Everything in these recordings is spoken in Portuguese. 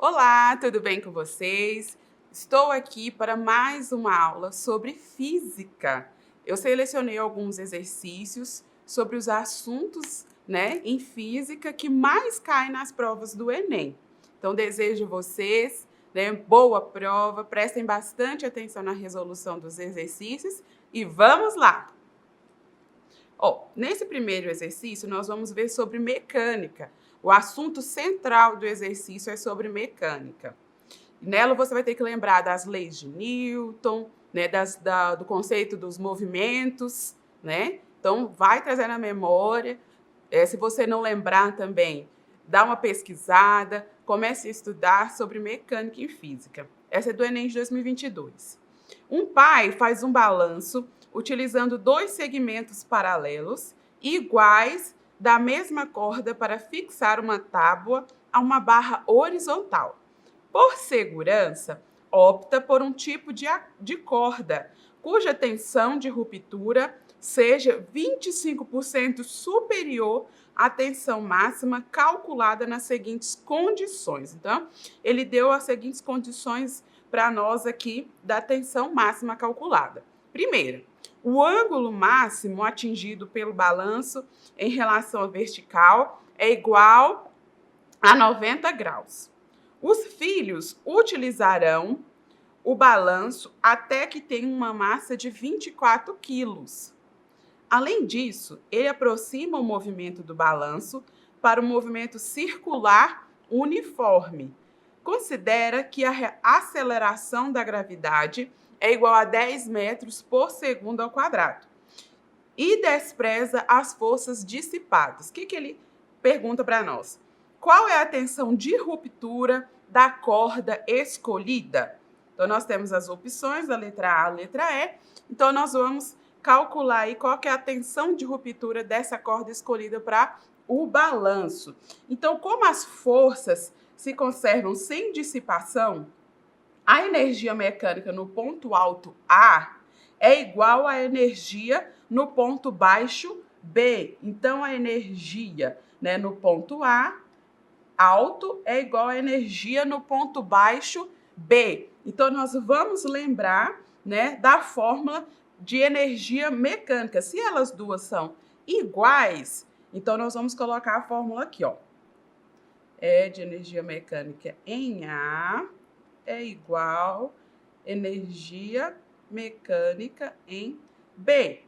Olá, tudo bem com vocês? Estou aqui para mais uma aula sobre física. Eu selecionei alguns exercícios sobre os assuntos, em física que mais caem nas provas do Enem. Então, desejo vocês, boa prova, prestem bastante atenção na resolução dos exercícios e vamos lá! Nesse primeiro exercício, nós vamos ver sobre mecânica. O assunto central do exercício é sobre mecânica. Nela você vai ter que lembrar das leis de Newton, do conceito dos movimentos, né? Então, vai trazer na memória. Se você não lembrar também, dá uma pesquisada, comece a estudar sobre mecânica e física. Essa é do Enem de 2022. Um pai faz um balanço utilizando dois segmentos paralelos iguais da mesma corda para fixar uma tábua a uma barra horizontal. Por segurança, opta por um tipo de corda cuja tensão de ruptura seja 25% superior à tensão máxima calculada nas seguintes condições. Então, ele deu as seguintes condições para nós aqui da tensão máxima calculada. Primeiro, o ângulo máximo atingido pelo balanço em relação à vertical é igual a 90 graus. Os filhos utilizarão o balanço até que tenha uma massa de 24 quilos. Além disso, ele aproxima o movimento do balanço para um movimento circular uniforme. Considera que a aceleração da gravidade é igual a 10 metros por segundo ao quadrado. E despreza as forças dissipadas. O que ele pergunta para nós? Qual é a tensão de ruptura da corda escolhida? Então, nós temos as opções, a letra A, a letra E. Então, nós vamos calcular aí qual que é a tensão de ruptura dessa corda escolhida para o balanço. Então, como as forças se conservam sem dissipação, a energia mecânica no ponto alto A é igual à energia no ponto baixo B. Então, a energia no ponto A alto é igual à energia no ponto baixo B. Então, nós vamos lembrar da fórmula de energia mecânica. Se elas duas são iguais, então nós vamos colocar a fórmula aqui, E de energia mecânica em A é igual energia mecânica em B.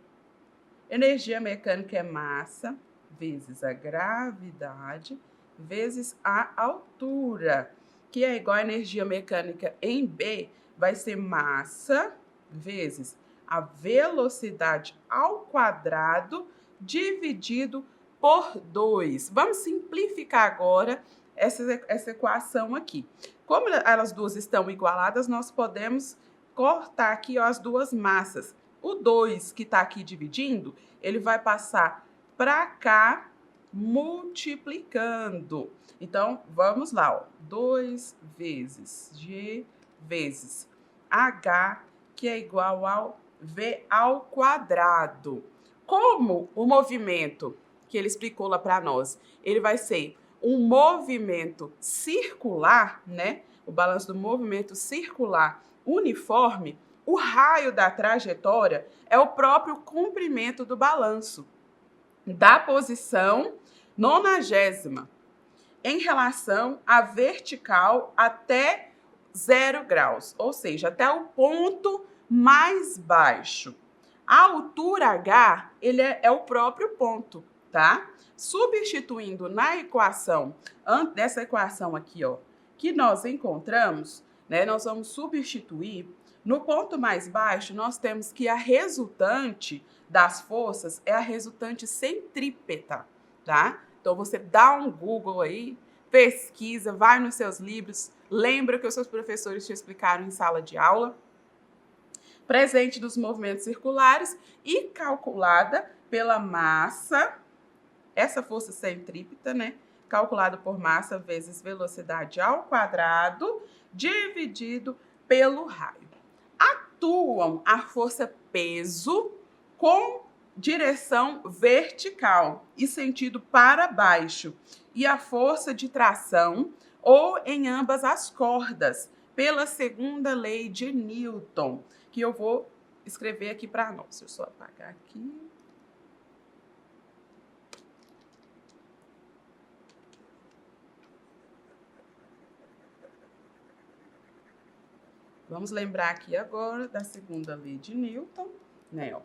Energia mecânica é massa vezes a gravidade vezes a altura, que é igual a energia mecânica em B, vai ser massa vezes a velocidade ao quadrado dividido por 2. Vamos simplificar agora essa equação aqui. Como elas duas estão igualadas, nós podemos cortar aqui as duas massas. O 2 que está aqui dividindo, ele vai passar para cá multiplicando. Então, vamos lá. 2 vezes G vezes H, que é igual ao V ao quadrado. Como o movimento que ele explicou lá para nós, ele vai ser um movimento circular, o balanço do movimento circular uniforme, o raio da trajetória é o próprio comprimento do balanço, da posição 90ª, em relação à vertical até 0 graus, ou seja, até o ponto mais baixo. A altura H, ele é o próprio ponto, tá? Substituindo na equação, dessa equação aqui, que nós encontramos, nós vamos substituir. No ponto mais baixo, nós temos que a resultante das forças é a resultante centrípeta, tá? Então, você dá um Google aí, pesquisa, vai nos seus livros, lembra que os seus professores te explicaram em sala de aula. Presente dos movimentos circulares e calculada pela massa, essa força centrípeta, calculada por massa vezes velocidade ao quadrado, dividido pelo raio. Atuam a força peso com direção vertical e sentido para baixo, e a força de tração ou em ambas as cordas, pela segunda lei de Newton, que eu vou escrever aqui para nós. Deixa eu só apagar aqui. Vamos lembrar aqui agora da segunda lei de Newton, né?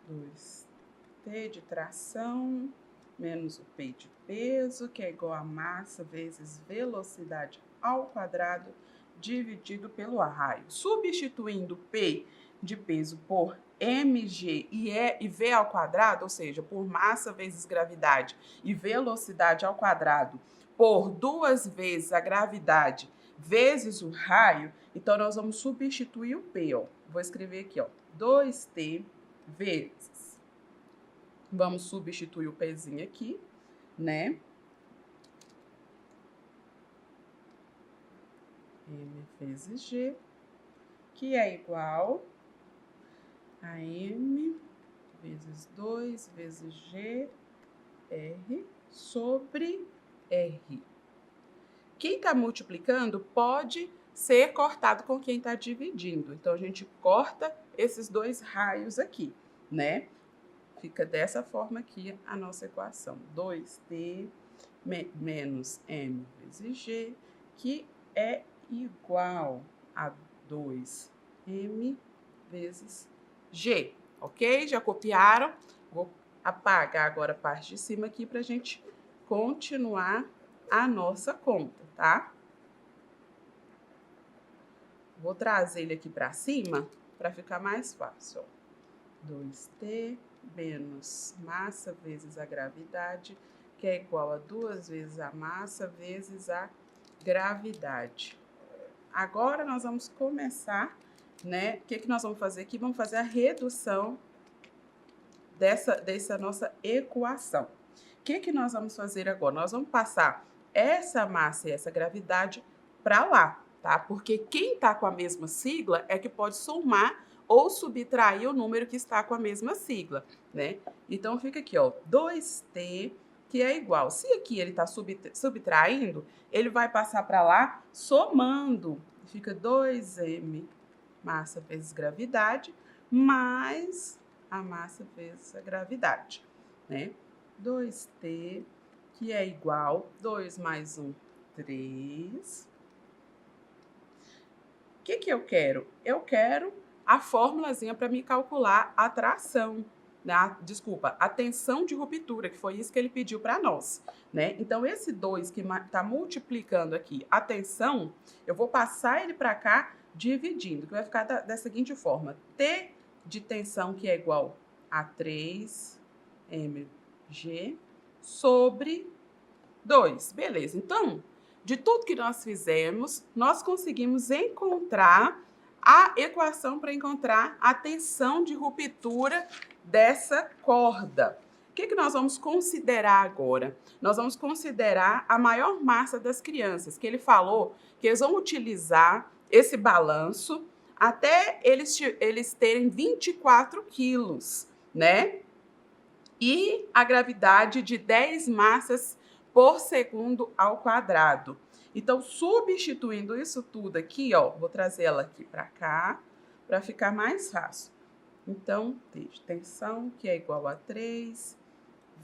2T de tração menos o P de peso, que é igual a massa vezes velocidade ao quadrado, dividido pelo raio. Substituindo P de peso por mg e v ao quadrado, ou seja, por massa vezes gravidade, e velocidade ao quadrado por 2 vezes a gravidade vezes o raio, então nós vamos substituir o P, ó. Vou escrever aqui, ó, 2T vezes. Vamos substituir o Pzinho aqui, né? M vezes G, que é igual a M vezes 2 vezes G, R, sobre R. Quem está multiplicando pode ser cortado com quem está dividindo. Então, a gente corta esses dois raios aqui, né? Fica dessa forma aqui a nossa equação. 2T menos M vezes G, que é igual a 2M vezes G, ok? Já copiaram? Vou apagar agora a parte de cima aqui para a gente continuar a nossa conta, tá? Vou trazer ele aqui para cima para ficar mais fácil. 2T menos massa vezes a gravidade, que é igual a 2 vezes a massa vezes a gravidade. Agora nós vamos começar, né? O que nós vamos fazer aqui? Vamos fazer a redução dessa nossa equação. O que nós vamos fazer agora? Nós vamos passar essa massa e essa gravidade para lá, tá? Porque quem está com a mesma sigla é que pode somar ou subtrair o número que está com a mesma sigla, né? Então, fica aqui, ó, 2T, que é igual. Se aqui ele está subtraindo, ele vai passar para lá somando. Fica 2M, massa vezes gravidade, mais a massa vezes a gravidade, né? 2T, que é igual, 2 mais 1, 3. O que eu quero? Eu quero a fórmulazinha para me calcular a tração, né? Desculpa, a tensão de ruptura, que foi isso que ele pediu para nós, né? Então, esse 2 que está multiplicando aqui a tensão, eu vou passar ele para cá dividindo, que vai ficar da seguinte forma. T de tensão, que é igual a 3mg sobre 2. Beleza, então, de tudo que nós fizemos, nós conseguimos encontrar a equação para encontrar a tensão de ruptura dessa corda. O que nós vamos considerar agora? Nós vamos considerar a maior massa das crianças, que ele falou que eles vão utilizar esse balanço até eles terem 24 quilos, né? E a gravidade de 10 massas por segundo ao quadrado. Então, substituindo isso tudo aqui, ó, vou trazer ela aqui para cá, para ficar mais fácil. Então, tensão, que é igual a 3,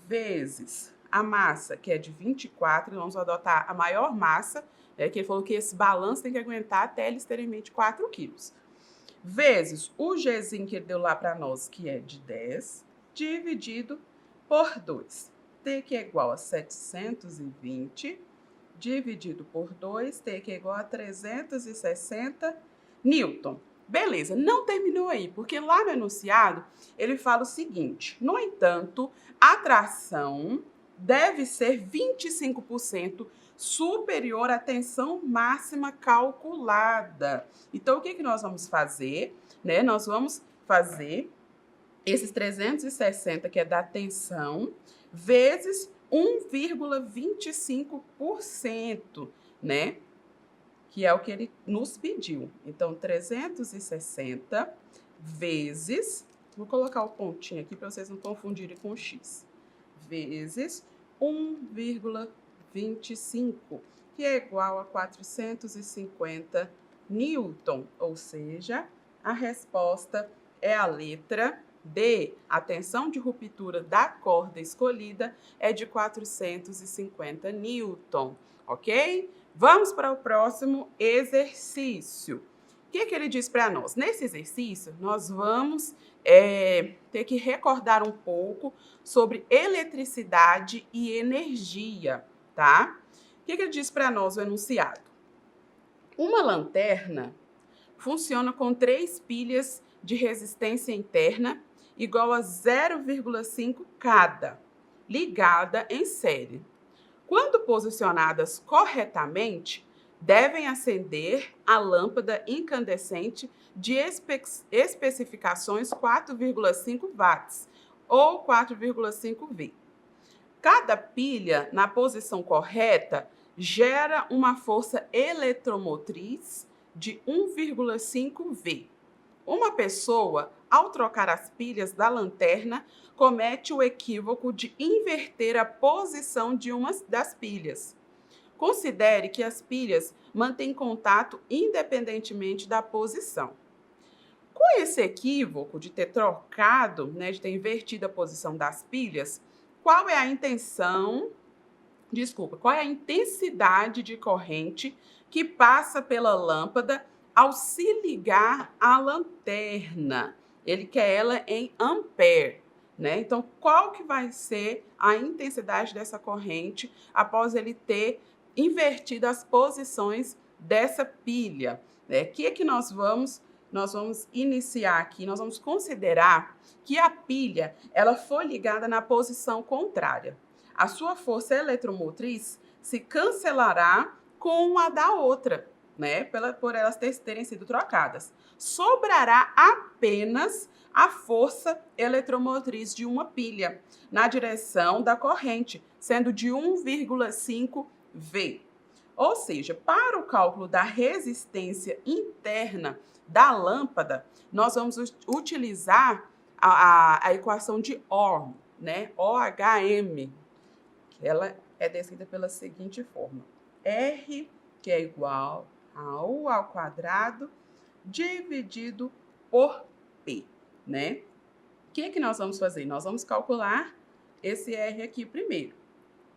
vezes a massa, que é de 24, vamos adotar a maior massa, que ele falou que esse balanço tem que aguentar até eles terem 24 quilos. Vezes o Gzinho que ele deu lá para nós, que é de 10, dividido por 2. T, que é igual a 720, dividido por 2, T, que é igual a 360 Newton. Beleza, não terminou aí, porque lá no enunciado ele fala o seguinte: no entanto, a tração deve ser 25% superior à tensão máxima calculada. Então, o que nós vamos fazer? Né? Nós vamos fazer esses 360, que é da tensão, vezes 1,25%, né? Que é o que ele nos pediu. Então, 360 vezes, vou colocar o pontinho aqui para vocês não confundirem com x, vezes 1,25, que é igual a 450 newton, ou seja, a resposta é a letra D. A tensão de ruptura da corda escolhida é de 450 newton, ok? Vamos para o próximo exercício. O que ele diz para nós? Nesse exercício, nós vamos ter que recordar um pouco sobre eletricidade e energia, tá? O que ele diz para nós, o enunciado? Uma lanterna funciona com 3 pilhas de resistência interna igual a 0,5 cada, ligada em série. Quando posicionadas corretamente, devem acender a lâmpada incandescente de especificações 4,5 watts ou 4,5 V. Cada pilha, na posição correta, gera uma força eletromotriz de 1,5 V. Uma pessoa, ao trocar as pilhas da lanterna, comete o equívoco de inverter a posição de uma das pilhas. Considere que as pilhas mantêm contato independentemente da posição. Com esse equívoco de ter trocado, de ter invertido a posição das pilhas, qual é a intensidade de corrente que passa pela lâmpada ao se ligar à lanterna? Ele quer ela em ampere, né? Então, qual que vai ser a intensidade dessa corrente após ele ter invertido as posições dessa pilha? O que nós vamos iniciar aqui? Nós vamos considerar que a pilha ela foi ligada na posição contrária. A sua força eletromotriz se cancelará com a da outra, né? Por elas terem sido trocadas. Sobrará apenas a força eletromotriz de uma pilha na direção da corrente, sendo de 1,5 V. Ou seja, para o cálculo da resistência interna da lâmpada, nós vamos utilizar a equação de Ohm, né? OHM, que ela é descrita pela seguinte forma: R, que é igual a U ao quadrado, dividido por P, né? O que nós vamos fazer? Nós vamos calcular esse R aqui primeiro.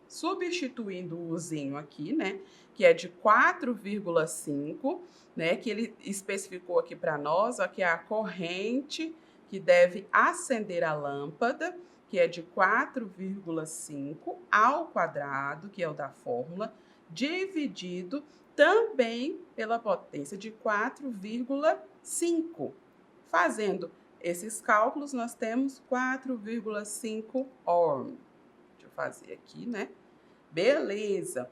Substituindo o Uzinho aqui, né, que é de 4,5, né, que ele especificou aqui para nós, ó, que é a corrente que deve acender a lâmpada, que é de 4,5 ao quadrado, que é o da fórmula, dividido também pela potência de 4,5. Fazendo esses cálculos, nós temos 4,5 ohm. Deixa eu fazer aqui, né? Beleza.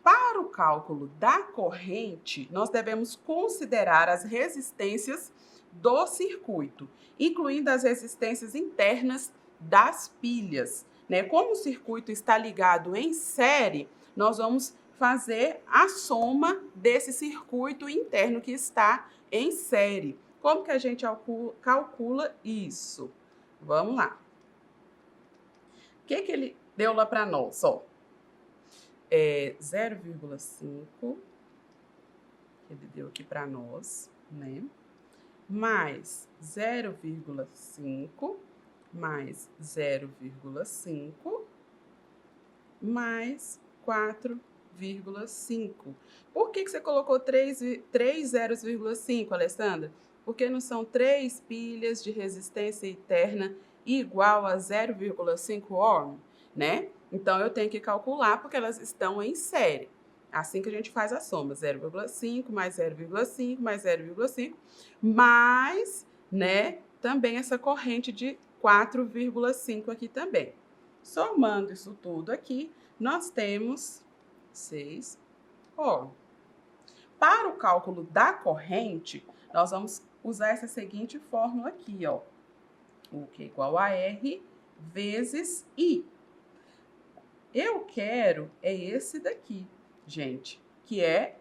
Para o cálculo da corrente, nós devemos considerar as resistências do circuito, incluindo as resistências internas das pilhas, né? Como o circuito está ligado em série, nós vamos fazer a soma desse circuito interno que está em série. Como que a gente calcula isso? Vamos lá. O que ele deu lá para nós? Ó, 0,5, que ele deu aqui para nós, né? Mais 0,5, mais 0,5, mais 4,5. Por que você colocou 3 0,5, Alessandra? Porque não são 3 pilhas de resistência interna igual a 0,5 ohm, né? Então, eu tenho que calcular porque elas estão em série. Assim que a gente faz a soma, 0,5 mais 0,5 mais 0,5, mais, né, também essa corrente de 4,5 aqui também. Somando isso tudo aqui, nós temos 6 ohm. Para o cálculo da corrente, nós vamos usar essa seguinte fórmula aqui, ó. O que é igual a R vezes I. Eu quero esse daqui, gente, que é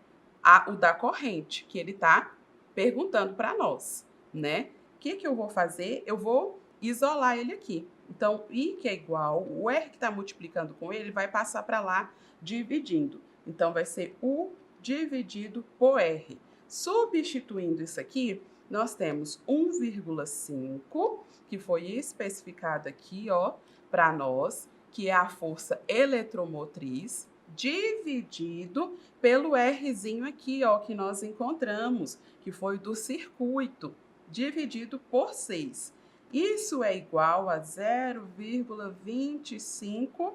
o da corrente, que ele está perguntando para nós, né? O que eu vou fazer? Eu vou isolar ele aqui. Então, I que é igual, o R que está multiplicando com ele vai passar para lá dividindo. Então, vai ser U dividido por R. Substituindo isso aqui, nós temos 1,5, que foi especificado aqui, ó, para nós, que é a força eletromotriz, dividido pelo Rzinho aqui, ó, que nós encontramos, que foi do circuito, dividido por 6. Isso é igual a 0,25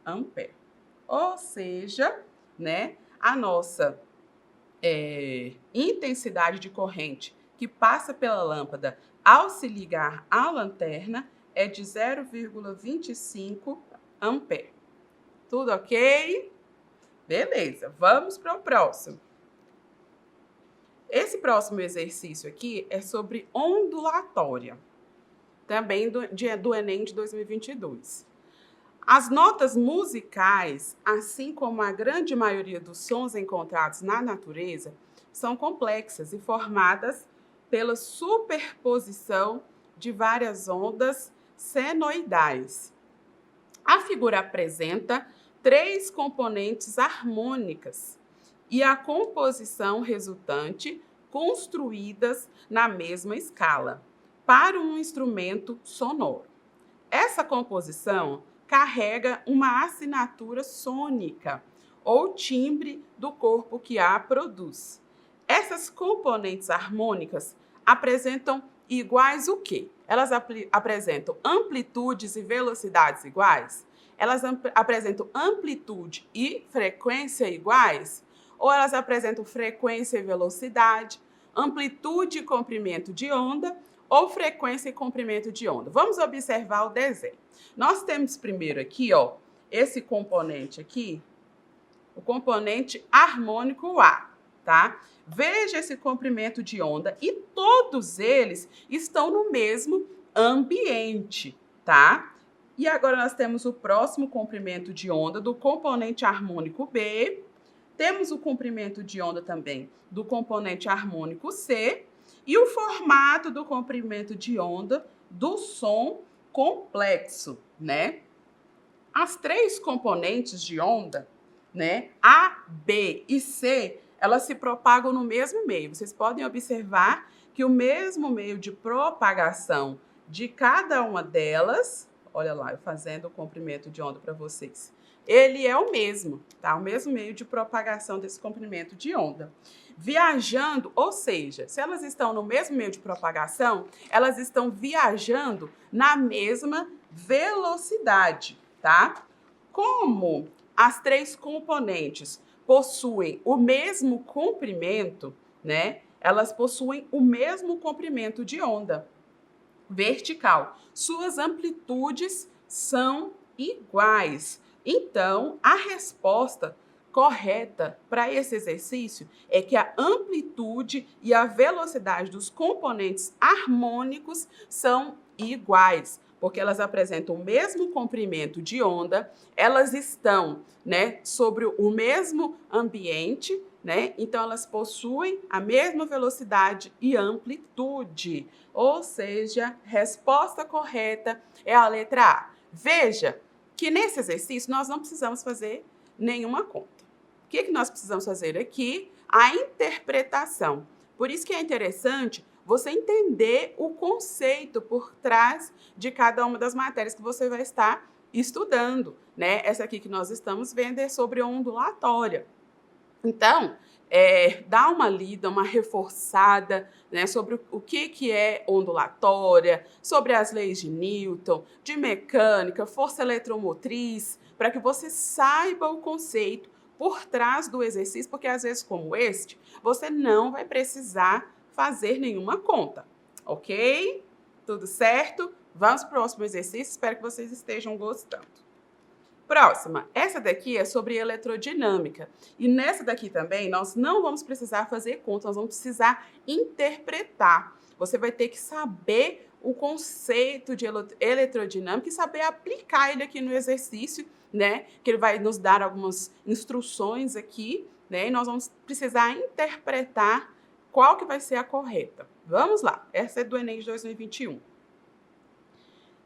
ampere. Ou seja, né, a nossa intensidade de corrente que passa pela lâmpada ao se ligar à lanterna é de 0,25 ampere. Tudo ok? Beleza, vamos para o próximo. Esse próximo exercício aqui é sobre ondulatória, também do Enem de 2022. As notas musicais, assim como a grande maioria dos sons encontrados na natureza, são complexas e formadas pela superposição de várias ondas senoidais. A figura apresenta 3 componentes harmônicas e a composição resultante construídas na mesma escala para um instrumento sonoro. Essa composição carrega uma assinatura sônica ou timbre do corpo que a produz. Essas componentes harmônicas apresentam iguais o quê? Elas apresentam amplitudes e velocidades iguais? Elas apresentam amplitude e frequência iguais? Ou elas apresentam frequência e velocidade, amplitude e comprimento de onda, ou frequência e comprimento de onda? Vamos observar o desenho. Nós temos primeiro aqui, ó, esse componente aqui, o componente harmônico A, tá? Veja esse comprimento de onda e todos eles estão no mesmo ambiente, tá? E agora nós temos o próximo comprimento de onda do componente harmônico B, temos o comprimento de onda também do componente harmônico C e o formato do comprimento de onda do som complexo, né? As 3 componentes de onda, né, A, B e C, elas se propagam no mesmo meio. Vocês podem observar que o mesmo meio de propagação de cada uma delas, olha lá, eu fazendo o comprimento de onda para vocês, ele é o mesmo, tá? O mesmo meio de propagação desse comprimento de onda. Viajando, ou seja, se elas estão no mesmo meio de propagação, elas estão viajando na mesma velocidade, tá? Como as 3 componentes possuem o mesmo comprimento, né? Elas possuem o mesmo comprimento de onda vertical. Suas amplitudes são iguais. Então, a resposta correta para esse exercício é que a amplitude e a velocidade dos componentes harmônicos são iguais, porque elas apresentam o mesmo comprimento de onda, elas estão, né, sobre o mesmo ambiente, né? Então elas possuem a mesma velocidade e amplitude. Ou seja, resposta correta é a letra A. Veja que nesse exercício nós não precisamos fazer nenhuma conta. O que nós precisamos fazer aqui? A interpretação. Por isso que é interessante você entender o conceito por trás de cada uma das matérias que você vai estar estudando, né? Essa aqui que nós estamos vendo é sobre ondulatória. Então, dá uma lida, uma reforçada, né, sobre o que é ondulatória, sobre as leis de Newton, de mecânica, força eletromotriz, para que você saiba o conceito por trás do exercício, porque às vezes como este, você não vai precisar fazer nenhuma conta, ok? Tudo certo? Vamos para o próximo exercício, espero que vocês estejam gostando. Próxima, essa daqui é sobre eletrodinâmica. E nessa daqui também nós não vamos precisar fazer conta, nós vamos precisar interpretar. Você vai ter que saber o conceito de eletrodinâmica e saber aplicar ele aqui no exercício, né? Que ele vai nos dar algumas instruções aqui, né? E nós vamos precisar interpretar qual que vai ser a correta. Vamos lá, essa é do Enem de 2021.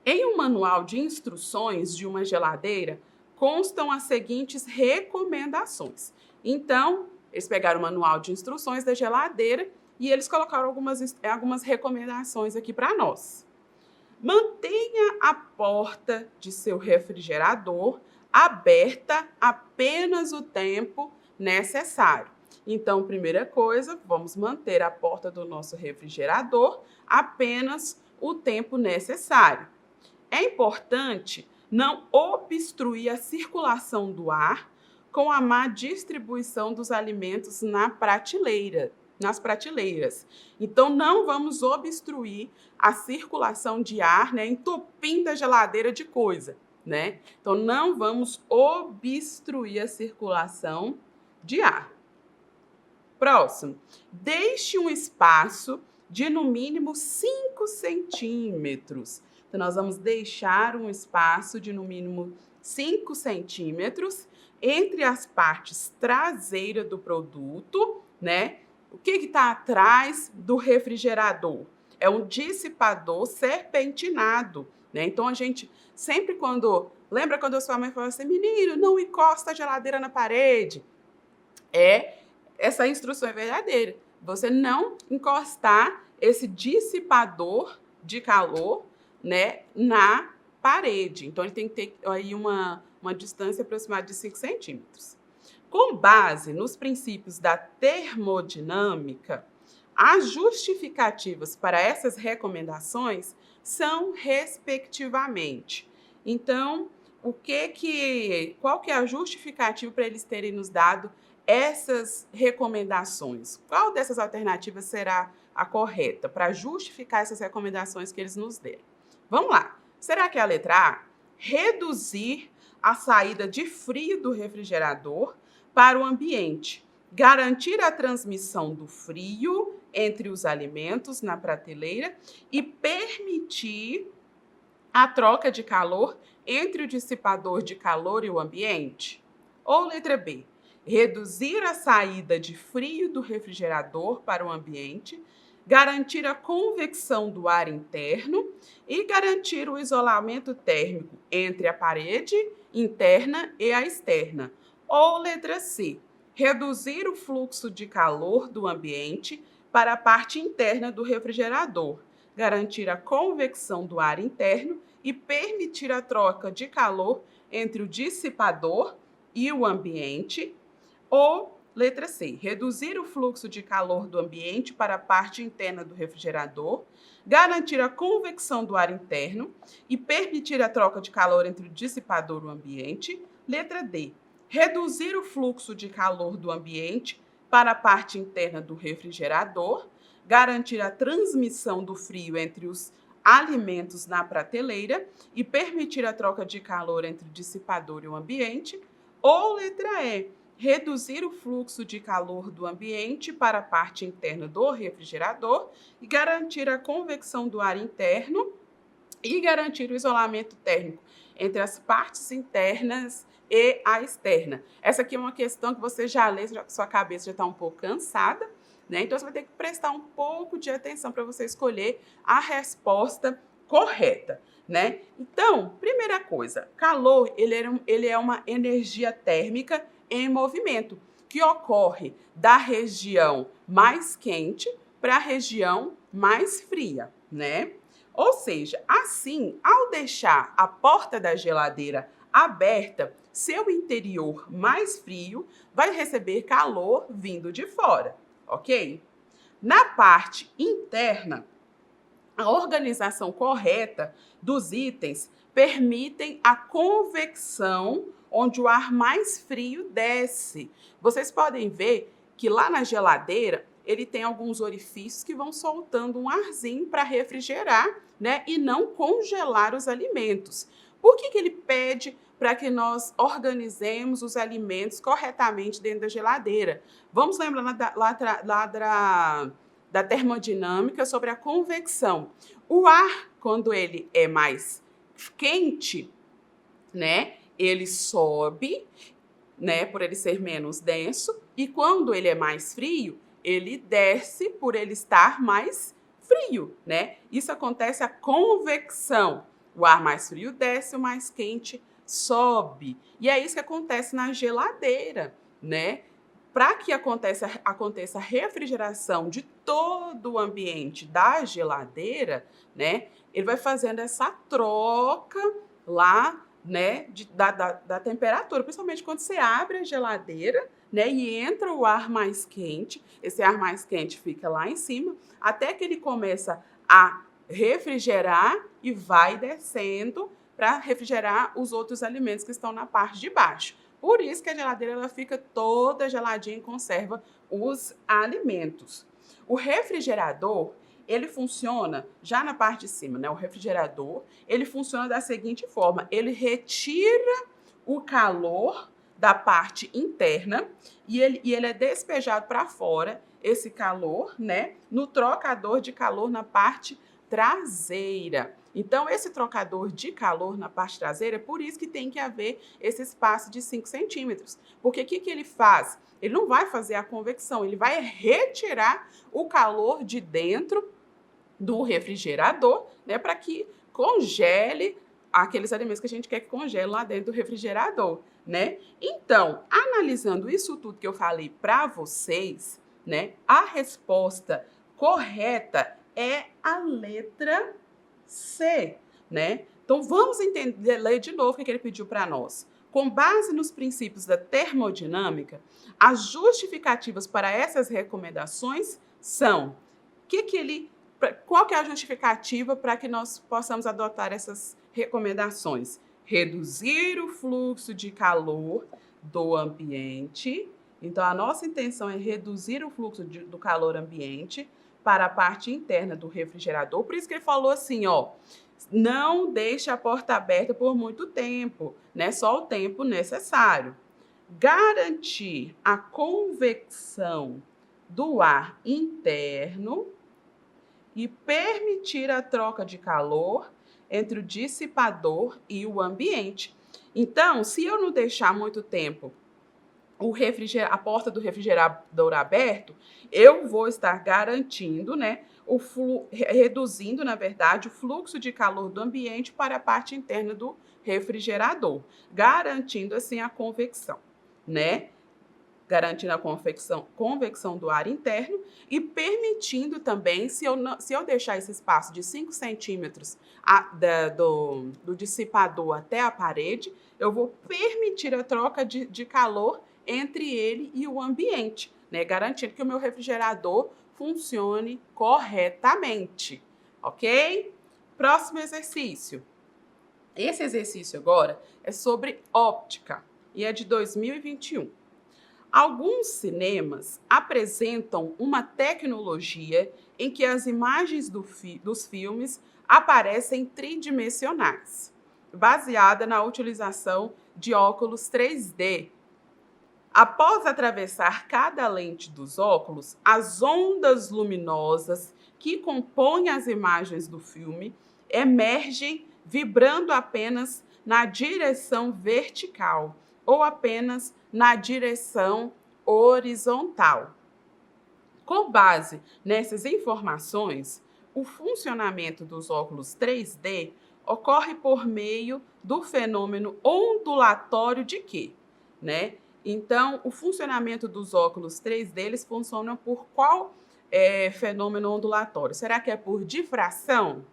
Em um manual de instruções de uma geladeira, constam as seguintes recomendações. Então, eles pegaram o manual de instruções da geladeira e eles colocaram algumas recomendações aqui para nós. Mantenha a porta de seu refrigerador aberta apenas o tempo necessário. Então, primeira coisa, vamos manter a porta do nosso refrigerador apenas o tempo necessário. É importante não obstruir a circulação do ar com a má distribuição dos alimentos nas prateleiras. Então, não vamos obstruir a circulação de ar, né, entupindo a geladeira de coisa, né? Então, não vamos obstruir a circulação de ar. Próximo, deixe um espaço de no mínimo 5 centímetros. Então, nós vamos deixar um espaço de no mínimo 5 centímetros entre as partes traseiras do produto, né? O que está atrás do refrigerador? É um dissipador serpentinado, né? Então, a gente sempre lembra quando a sua mãe falou assim, menino, não encosta a geladeira na parede? Essa instrução é verdadeira. Você não encostar esse dissipador de calor, né, na parede. Então, ele tem que ter aí uma distância aproximada de 5 centímetros. Com base nos princípios da termodinâmica, as justificativas para essas recomendações são respectivamente. Então, qual que é a justificativa para eles terem nos dado essas recomendações? Qual dessas alternativas será a correta para justificar essas recomendações que eles nos deram? Vamos lá. Será que é a letra A? Reduzir a saída de frio do refrigerador para o ambiente, garantir a transmissão do frio entre os alimentos na prateleira e permitir a troca de calor entre o dissipador de calor e o ambiente? Ou letra B? Reduzir a saída de frio do refrigerador para o ambiente, garantir a convecção do ar interno e garantir o isolamento térmico entre a parede interna e a externa. Ou letra C, reduzir o fluxo de calor do ambiente para a parte interna do refrigerador, garantir a convecção do ar interno e permitir a troca de calor entre o dissipador e o ambiente. Ou letra C, reduzir o fluxo de calor do ambiente para a parte interna do refrigerador, garantir a convecção do ar interno e permitir a troca de calor entre o dissipador e o ambiente. Letra D, reduzir o fluxo de calor do ambiente para a parte interna do refrigerador, garantir a transmissão do frio entre os alimentos na prateleira e permitir a troca de calor entre o dissipador e o ambiente. Ou letra E, reduzir o fluxo de calor do ambiente para a parte interna do refrigerador e garantir a convecção do ar interno e garantir o isolamento térmico entre as partes internas e a externa. Essa aqui é uma questão que você já lê, sua cabeça já está um pouco cansada, né? Então, você vai ter que prestar um pouco de atenção para você escolher a resposta correta, né? Então, primeira coisa, calor, ele é uma energia térmica em movimento, que ocorre da região mais quente para a região mais fria, né? Ou seja, assim, ao deixar a porta da geladeira aberta, seu interior mais frio vai receber calor vindo de fora, ok? Na parte interna, a organização correta dos itens permitem a convecção onde o ar mais frio desce. Vocês podem ver que lá na geladeira ele tem alguns orifícios que vão soltando um arzinho para refrigerar, né, e não congelar os alimentos. Por que ele pede para que nós organizemos os alimentos corretamente dentro da geladeira? Vamos lembrar da termodinâmica sobre a convecção. O ar, quando ele é mais quente, né, ele sobe, né, por ele ser menos denso, e quando ele é mais frio, ele desce por ele estar mais frio, né? Isso acontece a convecção. O ar mais frio desce, o mais quente sobe. E é isso que acontece na geladeira, né? para que aconteça a refrigeração de todo o ambiente da geladeira, né, ele vai fazendo essa troca lá, né, da temperatura, principalmente quando você abre a geladeira, né, e entra o ar mais quente, esse ar mais quente fica lá em cima, até que ele começa a refrigerar e vai descendo para refrigerar os outros alimentos que estão na parte de baixo. Por isso que a geladeira ela fica toda geladinha e conserva os alimentos. O refrigerador, ele funciona já na parte de cima, né? O refrigerador, ele funciona da seguinte forma: ele retira o calor da parte interna e ele é despejado para fora, esse calor, né? No trocador de calor na parte traseira. Então, esse trocador de calor na parte traseira, é por isso que tem que haver esse espaço de 5 centímetros. Porque o que ele faz? Ele não vai fazer a convecção, ele vai retirar o calor de dentro do refrigerador, né, para que congele aqueles alimentos que a gente quer que congele lá dentro do refrigerador, né? Então, analisando isso tudo que eu falei para vocês, né, a resposta correta é a letra C, né? Então, vamos entender, ler de novo o que ele pediu para nós. Com base nos princípios da termodinâmica, as justificativas para essas recomendações são qual que é a justificativa para que nós possamos adotar essas recomendações? Reduzir o fluxo de calor do ambiente. Então, a nossa intenção é reduzir o fluxo do calor ambiente para a parte interna do refrigerador. Por isso que ele falou assim, ó, não deixe a porta aberta por muito tempo, né? Só o tempo necessário. Garantir a convecção do ar interno e permitir a troca de calor entre o dissipador e o ambiente. Então, se eu não deixar muito tempo a porta do refrigerador aberto, eu vou estar garantindo, né, reduzindo, na verdade, o fluxo de calor do ambiente para a parte interna do refrigerador, garantindo assim a convecção, né? Garantindo a convecção do ar interno e permitindo também, se eu deixar esse espaço de 5 centímetros do dissipador até a parede, eu vou permitir a troca de calor entre ele e o ambiente, né? Garantindo que o meu refrigerador funcione corretamente, ok? Próximo exercício. Esse exercício agora é sobre óptica e é de 2021. Alguns cinemas apresentam uma tecnologia em que as imagens dos filmes aparecem tridimensionais, baseada na utilização de óculos 3D. Após atravessar cada lente dos óculos, as ondas luminosas que compõem as imagens do filme emergem vibrando apenas na direção vertical ou apenas na direção horizontal. Com base nessas informações, o funcionamento dos óculos 3D ocorre por meio do fenômeno ondulatório de quê? Né? Então, o funcionamento dos óculos 3D, eles funcionam por qual fenômeno ondulatório? Será que é por difração,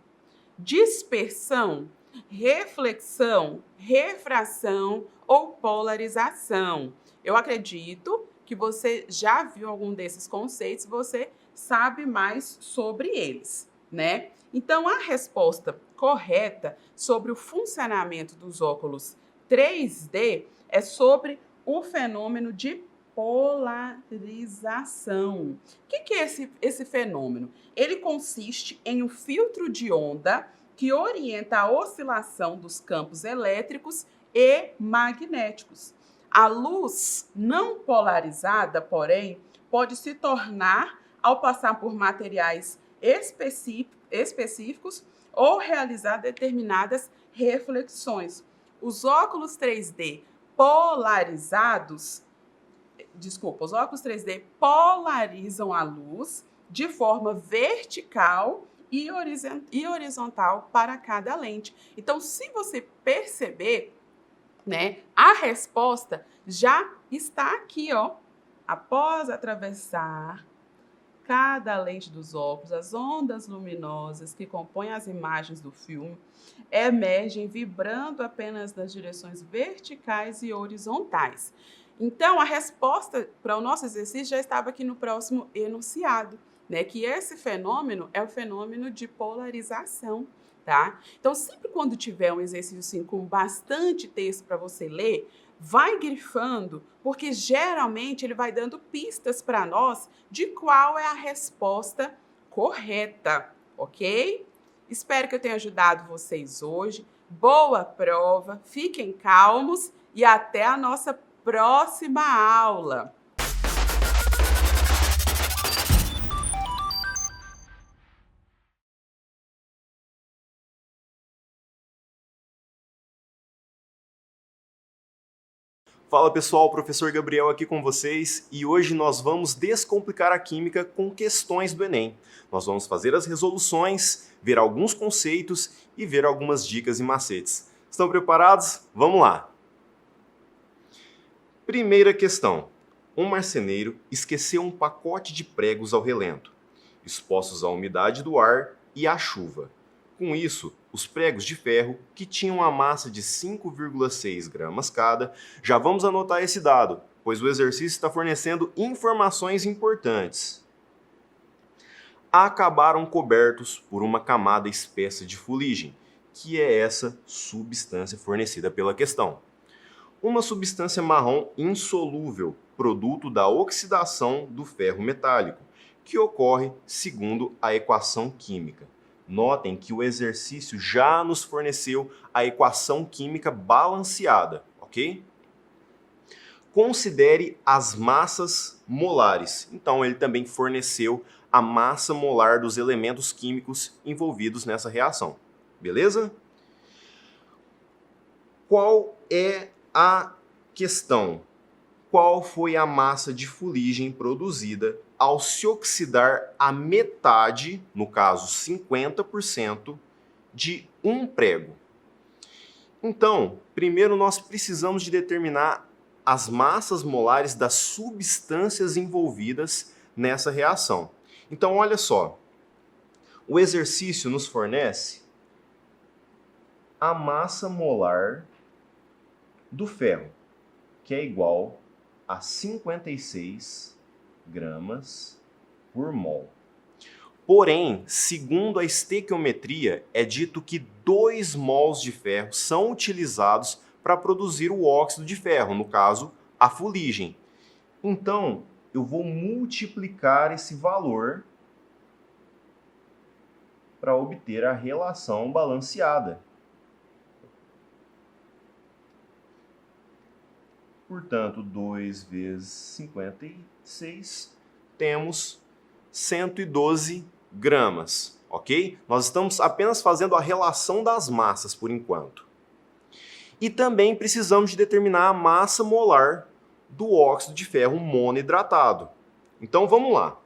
dispersão, reflexão, refração ou polarização? Eu acredito que você já viu algum desses conceitos, você sabe mais sobre eles, né? Então, a resposta correta sobre o funcionamento dos óculos 3D é sobre o fenômeno de polarização. O que é esse fenômeno? Ele consiste em um filtro de onda que orienta a oscilação dos campos elétricos e magnéticos. A luz não polarizada, porém, pode se tornar, ao passar por materiais específicos ou realizar determinadas reflexões. Os óculos 3D os óculos 3D polarizam a luz de forma vertical e horizontal para cada lente. Então, se você perceber, né, a resposta já está aqui, ó, Após atravessar cada lente dos óculos, as ondas luminosas que compõem as imagens do filme emergem vibrando apenas nas direções verticais e horizontais. Então, a resposta para o nosso exercício já estava aqui no próximo enunciado, né? Que esse fenômeno é o fenômeno de polarização, tá? Então, sempre quando tiver um exercício assim, com bastante texto para você ler, vai grifando, porque geralmente ele vai dando pistas para nós de qual é a resposta correta, ok? Espero que eu tenha ajudado vocês hoje. Boa prova, fiquem calmos e até a nossa próxima aula. Fala pessoal, professor Gabriel aqui com vocês e hoje nós vamos descomplicar a química com questões do Enem. Nós vamos fazer as resoluções, ver alguns conceitos e ver algumas dicas e macetes. Estão preparados? Vamos lá! Primeira questão. Um marceneiro esqueceu um pacote de pregos ao relento, expostos à umidade do ar e à chuva. Com isso, os pregos de ferro, que tinham a massa de 5,6 gramas cada, já vamos anotar esse dado, pois o exercício está fornecendo informações importantes. Acabaram cobertos por uma camada espessa de fuligem, que é essa substância fornecida pela questão. Uma substância marrom insolúvel, produto da oxidação do ferro metálico, que ocorre segundo a equação química. Notem que o exercício já nos forneceu a equação química balanceada, ok? Considere as massas molares. Então, ele também forneceu a massa molar dos elementos químicos envolvidos nessa reação. Beleza? Qual é a questão? Qual foi a massa de fuligem produzida ao se oxidar a metade, no caso 50%, de um prego? Então, primeiro nós precisamos de determinar as massas molares das substâncias envolvidas nessa reação. Então, olha só, o exercício nos fornece a massa molar do ferro, que é igual a 56 gramas por mol. Porém, segundo a estequiometria, é dito que 2 mols de ferro são utilizados para produzir o óxido de ferro, no caso, a fuligem. Então, eu vou multiplicar esse valor para obter a relação balanceada. Portanto, 2 vezes 56, temos 112 gramas, ok? Nós estamos apenas fazendo a relação das massas por enquanto. E também precisamos de determinar a massa molar do óxido de ferro monohidratado. Então vamos lá.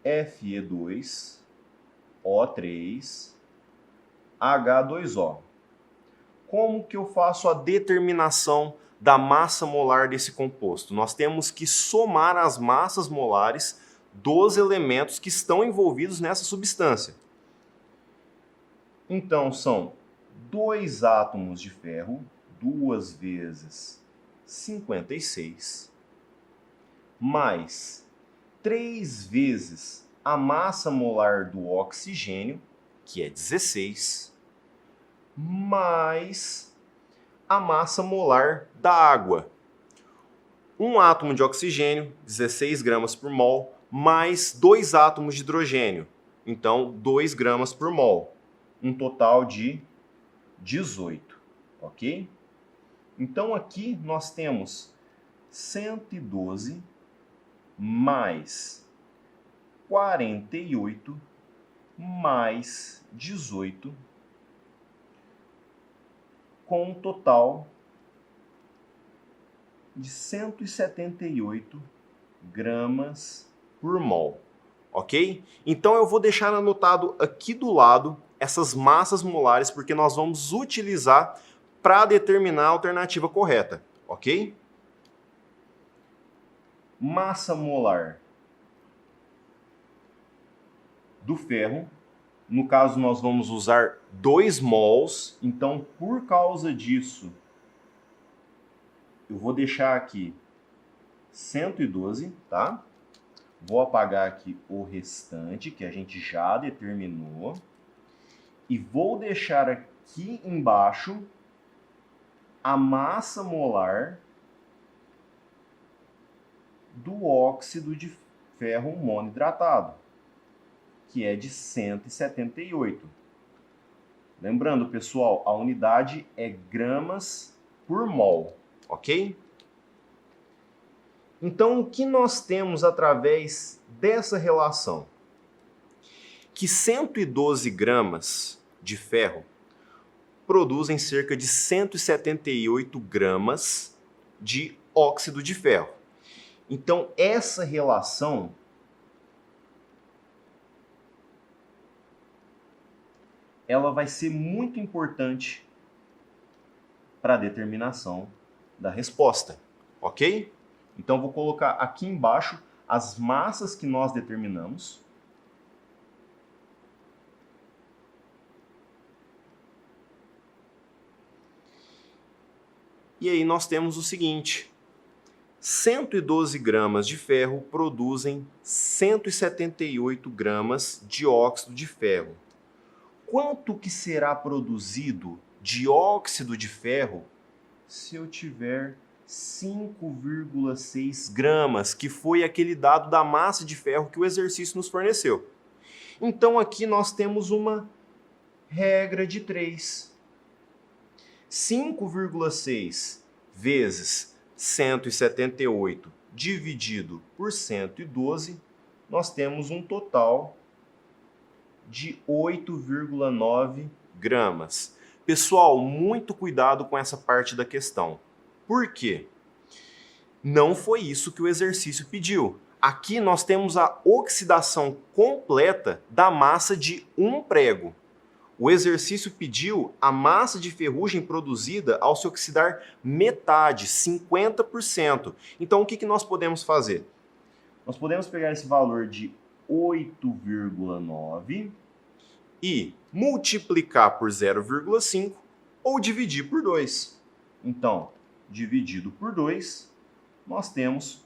Fe2O3 H2O. Como que eu faço a determinação da massa molar desse composto? Nós temos que somar as massas molares dos elementos que estão envolvidos nessa substância. Então, são 2 átomos de ferro, 2 vezes 56, mais 3 vezes a massa molar do oxigênio, que é 16, mais a massa molar da água. Um átomo de oxigênio, 16 gramas por mol, mais 2 átomos de hidrogênio, então 2 gramas por mol. Um total de 18, ok? Então aqui nós temos 112 mais 48 mais 18, com um total de 178 gramas por mol, ok? Então eu vou deixar anotado aqui do lado essas massas molares, porque nós vamos utilizar para determinar a alternativa correta, ok? Massa molar do ferro, no caso nós vamos usar 2 mols, então por causa disso eu vou deixar aqui 112, tá? Vou apagar aqui o restante que a gente já determinou e vou deixar aqui embaixo a massa molar do óxido de ferro monohidratado, que é de 178. Lembrando, pessoal, a unidade é gramas por mol, ok? Então, o que nós temos através dessa relação? Que 112 gramas de ferro produzem cerca de 178 gramas de óxido de ferro. Então, essa relação ela vai ser muito importante para a determinação da resposta, ok? Então, vou colocar aqui embaixo as massas que nós determinamos. E aí nós temos o seguinte: 112 gramas de ferro produzem 178 gramas de óxido de ferro. Quanto que será produzido de óxido de ferro se eu tiver 5,6 gramas, que foi aquele dado da massa de ferro que o exercício nos forneceu? Então aqui nós temos uma regra de 3. 5,6 vezes 178 dividido por 112, nós temos um total de 8,9 gramas. Pessoal, muito cuidado com essa parte da questão. Por quê? Não foi isso que o exercício pediu. Aqui nós temos a oxidação completa da massa de um prego. O exercício pediu a massa de ferrugem produzida ao se oxidar metade, 50%. Então, o que nós podemos fazer? Nós podemos pegar esse valor de 8,9 e multiplicar por 0,5 ou dividir por 2. Então, dividido por 2, nós temos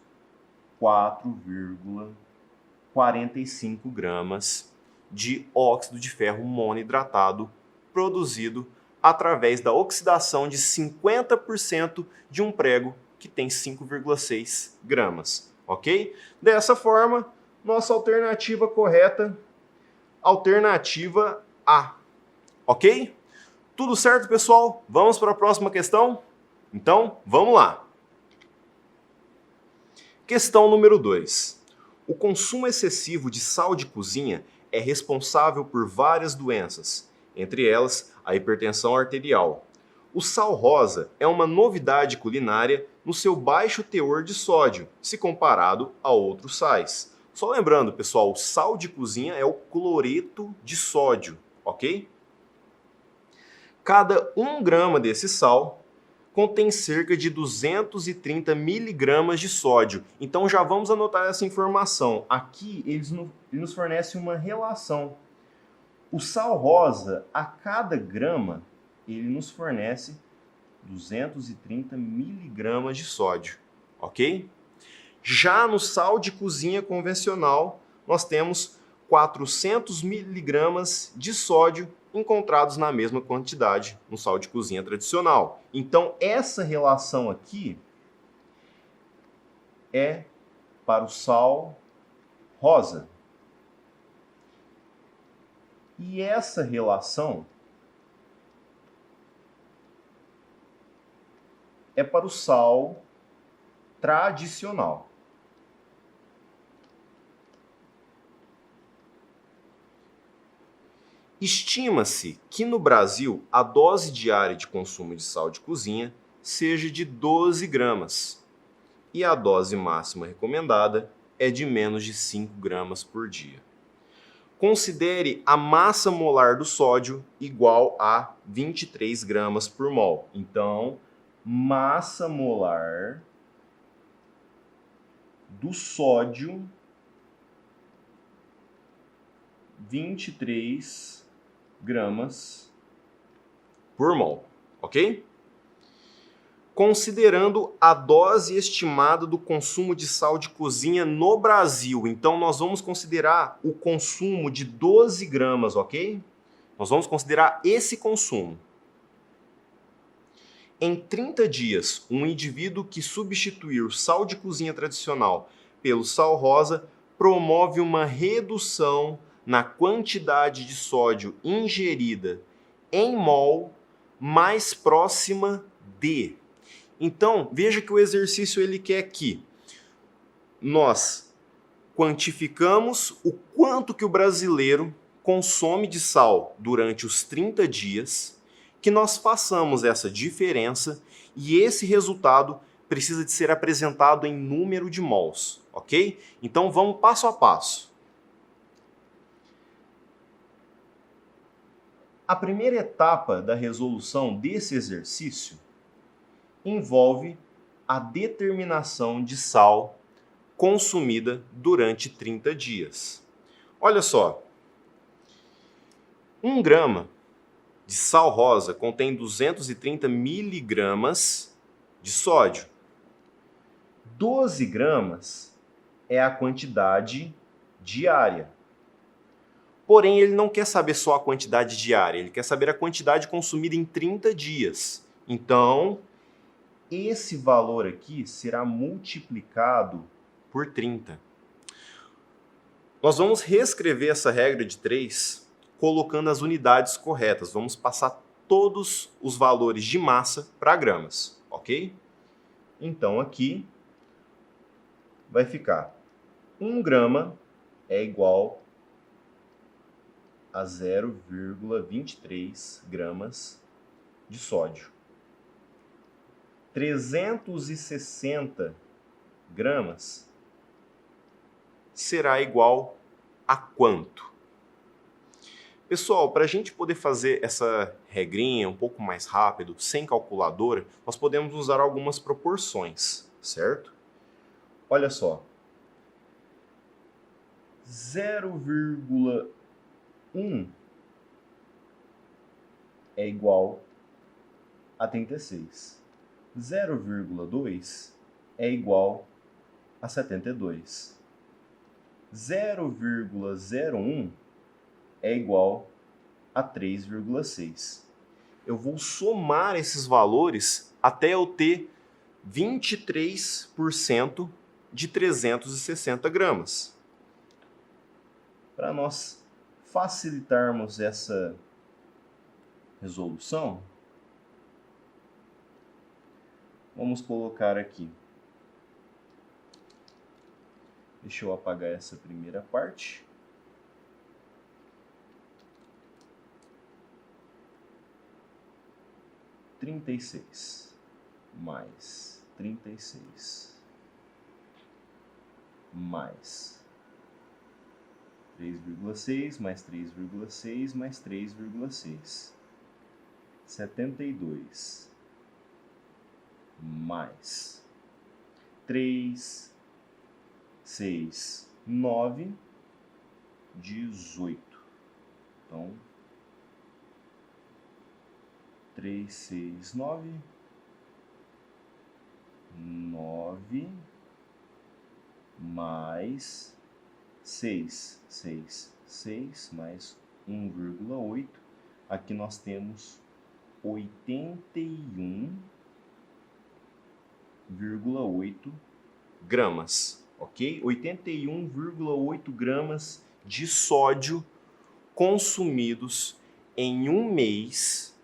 4,45 gramas de óxido de ferro monohidratado produzido através da oxidação de 50% de um prego que tem 5,6 gramas, ok? Dessa forma, nossa alternativa correta, alternativa A, ok? Tudo certo, pessoal? Vamos para a próxima questão? Então, vamos lá. Questão número 2. O consumo excessivo de sal de cozinha é responsável por várias doenças, entre elas a hipertensão arterial. O sal rosa é uma novidade culinária no seu baixo teor de sódio, se comparado a outros sais. Só lembrando, pessoal, o sal de cozinha é o cloreto de sódio, ok? Cada 1 grama desse sal contém cerca de 230 miligramas de sódio. Então já vamos anotar essa informação. Aqui eles nos fornecem uma relação. O sal rosa, a cada grama, ele nos fornece 230 miligramas de sódio, ok? Já no sal de cozinha convencional, nós temos 400 miligramas de sódio encontrados na mesma quantidade no sal de cozinha tradicional. Então, essa relação aqui é para o sal rosa. E essa relação é para o sal tradicional. Estima-se que no Brasil a dose diária de consumo de sal de cozinha seja de 12 gramas e a dose máxima recomendada é de menos de 5 gramas por dia. Considere a massa molar do sódio igual a 23 gramas por mol. Então, massa molar do sódio 23 gramas por mol, ok? Considerando a dose estimada do consumo de sal de cozinha no Brasil. Então, nós vamos considerar o consumo de 12 gramas, ok? Nós vamos considerar esse consumo. Em 30 dias, um indivíduo que substituir o sal de cozinha tradicional pelo sal rosa promove uma redução na quantidade de sódio ingerida em mol mais próxima de. Então, veja que o exercício ele quer que nós quantificamos o quanto que o brasileiro consome de sal durante os 30 dias, que nós façamos essa diferença e esse resultado precisa de ser apresentado em número de mols, ok? Então vamos passo a passo. A primeira etapa da resolução desse exercício envolve a determinação de sal consumida durante 30 dias. Olha só, 1 grama de sal rosa contém 230 miligramas de sódio. 12 gramas é a quantidade diária. Porém, ele não quer saber só a quantidade diária, ele quer saber a quantidade consumida em 30 dias. Então, esse valor aqui será multiplicado por 30. Nós vamos reescrever essa regra de 3 colocando as unidades corretas. Vamos passar todos os valores de massa para gramas, ok? Então aqui vai ficar 1 grama é igual a 0,23 gramas de sódio. 360 gramas será igual a quanto? Pessoal, para a gente poder fazer essa regrinha um pouco mais rápido, sem calculadora, nós podemos usar algumas proporções, certo? Olha só. 0,1 é igual a 36. 0,2 é igual a 72. 0,01 é igual a 3,6. Eu vou somar esses valores até eu ter 23% de 360 gramas. Para nós facilitarmos essa resolução, vamos colocar aqui. Deixa eu apagar essa primeira parte. Mais 36 mais 3,6 mais 3,6 mais 3,6. 72 mais 3, 6, 9, 18. Então, 3, 6, 9, 9 mais 6, 6, 6 mais 1,8. Aqui nós temos 81,8 gramas, ok? 81,8 gramas de sódio consumidos em um mês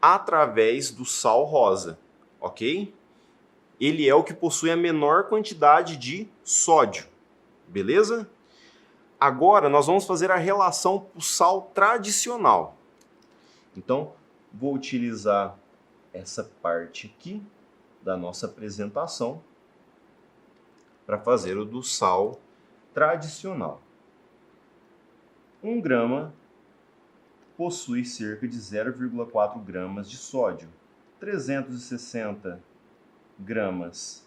através do sal rosa, ok? Ele é o que possui a menor quantidade de sódio, beleza? Agora nós vamos fazer a relação para o sal tradicional. Então, vou utilizar essa parte aqui da nossa apresentação para fazer o do sal tradicional. 1 grama possui cerca de 0,4 gramas de sódio. 360 gramas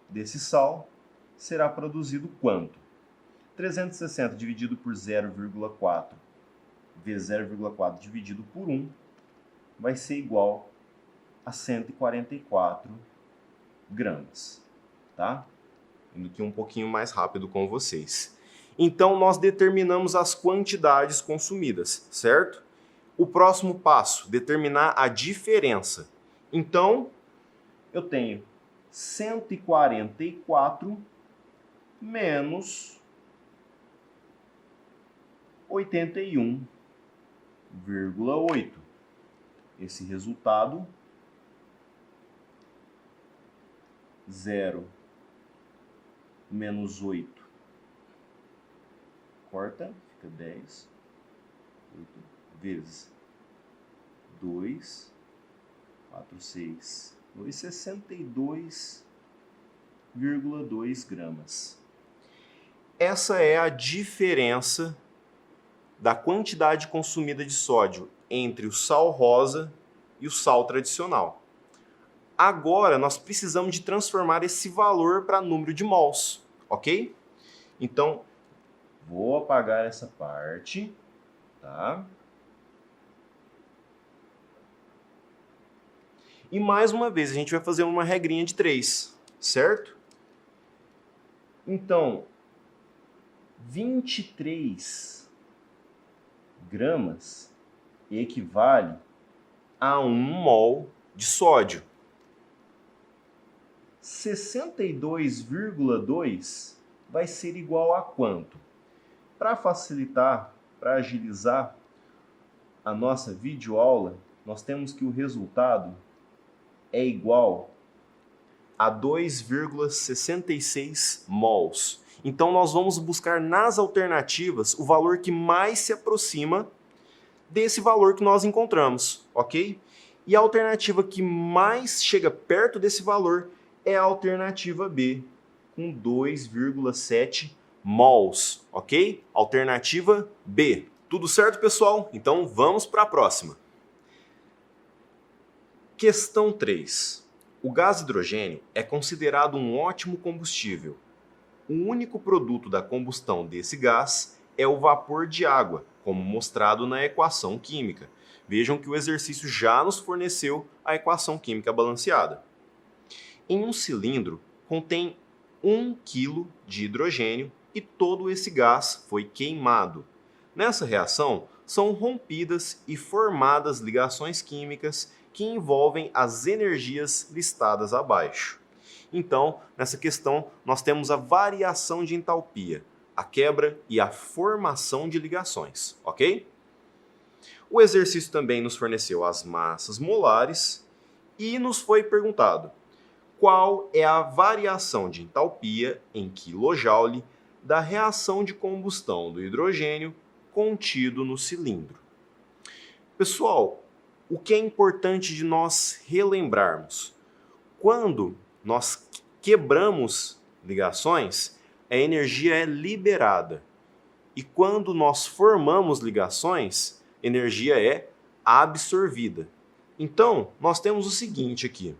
desse sal será produzido quanto? 360 dividido por 0,4 vezes 0,4 dividido por 1 vai ser igual a 144 gramas, tá? Indo aqui um pouquinho mais rápido com vocês. Então, nós determinamos as quantidades consumidas, certo? O próximo passo, determinar a diferença. Então, eu tenho 144 menos 81,8. Esse resultado, 0 menos 8, corta, fica 10, 8 vezes 2, 4, 6, 62,2 gramas. Essa é a diferença da quantidade consumida de sódio entre o sal rosa e o sal tradicional. Agora, nós precisamos de transformar esse valor para número de mols, ok? Então, vou apagar essa parte, tá? E mais uma vez, a gente vai fazer uma regrinha de 3, certo? Então, 23 gramas equivale a 1 mol de sódio. 62,2 vai ser igual a quanto? Para facilitar, para agilizar a nossa videoaula, nós temos que o resultado é igual a 2,66 mols. Então, nós vamos buscar nas alternativas o valor que mais se aproxima desse valor que nós encontramos, ok? E a alternativa que mais chega perto desse valor é a alternativa B, com 2,7 mols, ok? Alternativa B. Tudo certo, pessoal? Então, vamos para a próxima. Questão 3. O gás hidrogênio é considerado um ótimo combustível. O único produto da combustão desse gás é o vapor de água, como mostrado na equação química. Vejam que o exercício já nos forneceu a equação química balanceada. Em um cilindro contém 1 kg de hidrogênio e todo esse gás foi queimado. Nessa reação, são rompidas e formadas ligações químicas que envolvem as energias listadas abaixo. Então, nessa questão, nós temos a variação de entalpia, a quebra e a formação de ligações, ok? O exercício também nos forneceu as massas molares e nos foi perguntado qual é a variação de entalpia em kJ da reação de combustão do hidrogênio contido no cilindro. Pessoal, o que é importante de nós relembrarmos? Quando nós quebramos ligações, a energia é liberada. E quando nós formamos ligações, a energia é absorvida. Então, nós temos o seguinte aqui.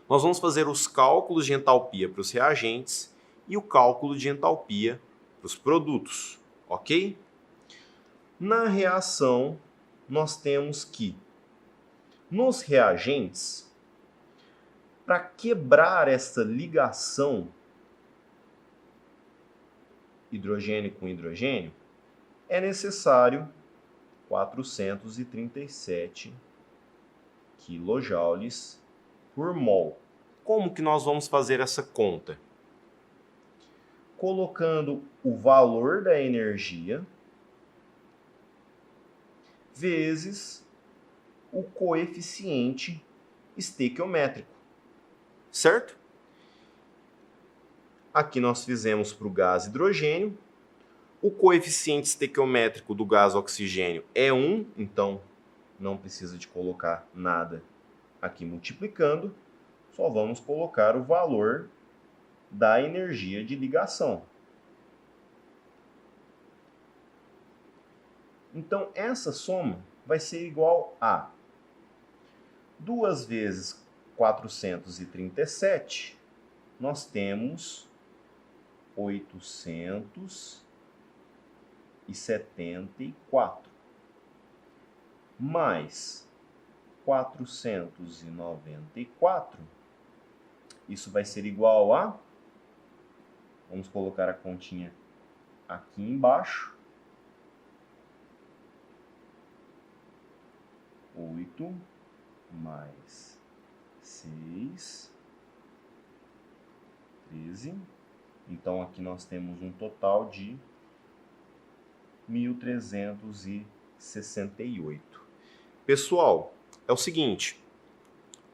Nós vamos fazer os cálculos de entalpia para os reagentes e o cálculo de entalpia para os produtos, ok? Na reação, nós temos que, nos reagentes, para quebrar essa ligação hidrogênio com hidrogênio, é necessário 437 kJ por mol. Como que nós vamos fazer essa conta? Colocando o valor da energia vezes o coeficiente estequiométrico, certo? Aqui nós fizemos para o gás hidrogênio. O coeficiente estequiométrico do gás oxigênio é 1, então não precisa de colocar nada aqui multiplicando, só vamos colocar o valor da energia de ligação. Então, essa soma vai ser igual a 2 vezes 437, nós temos 874. Mais 494, isso vai ser igual a... Vamos colocar a continha aqui embaixo. 8 mais 6, 13. Então, aqui nós temos um total de 1.368. Pessoal, é o seguinte,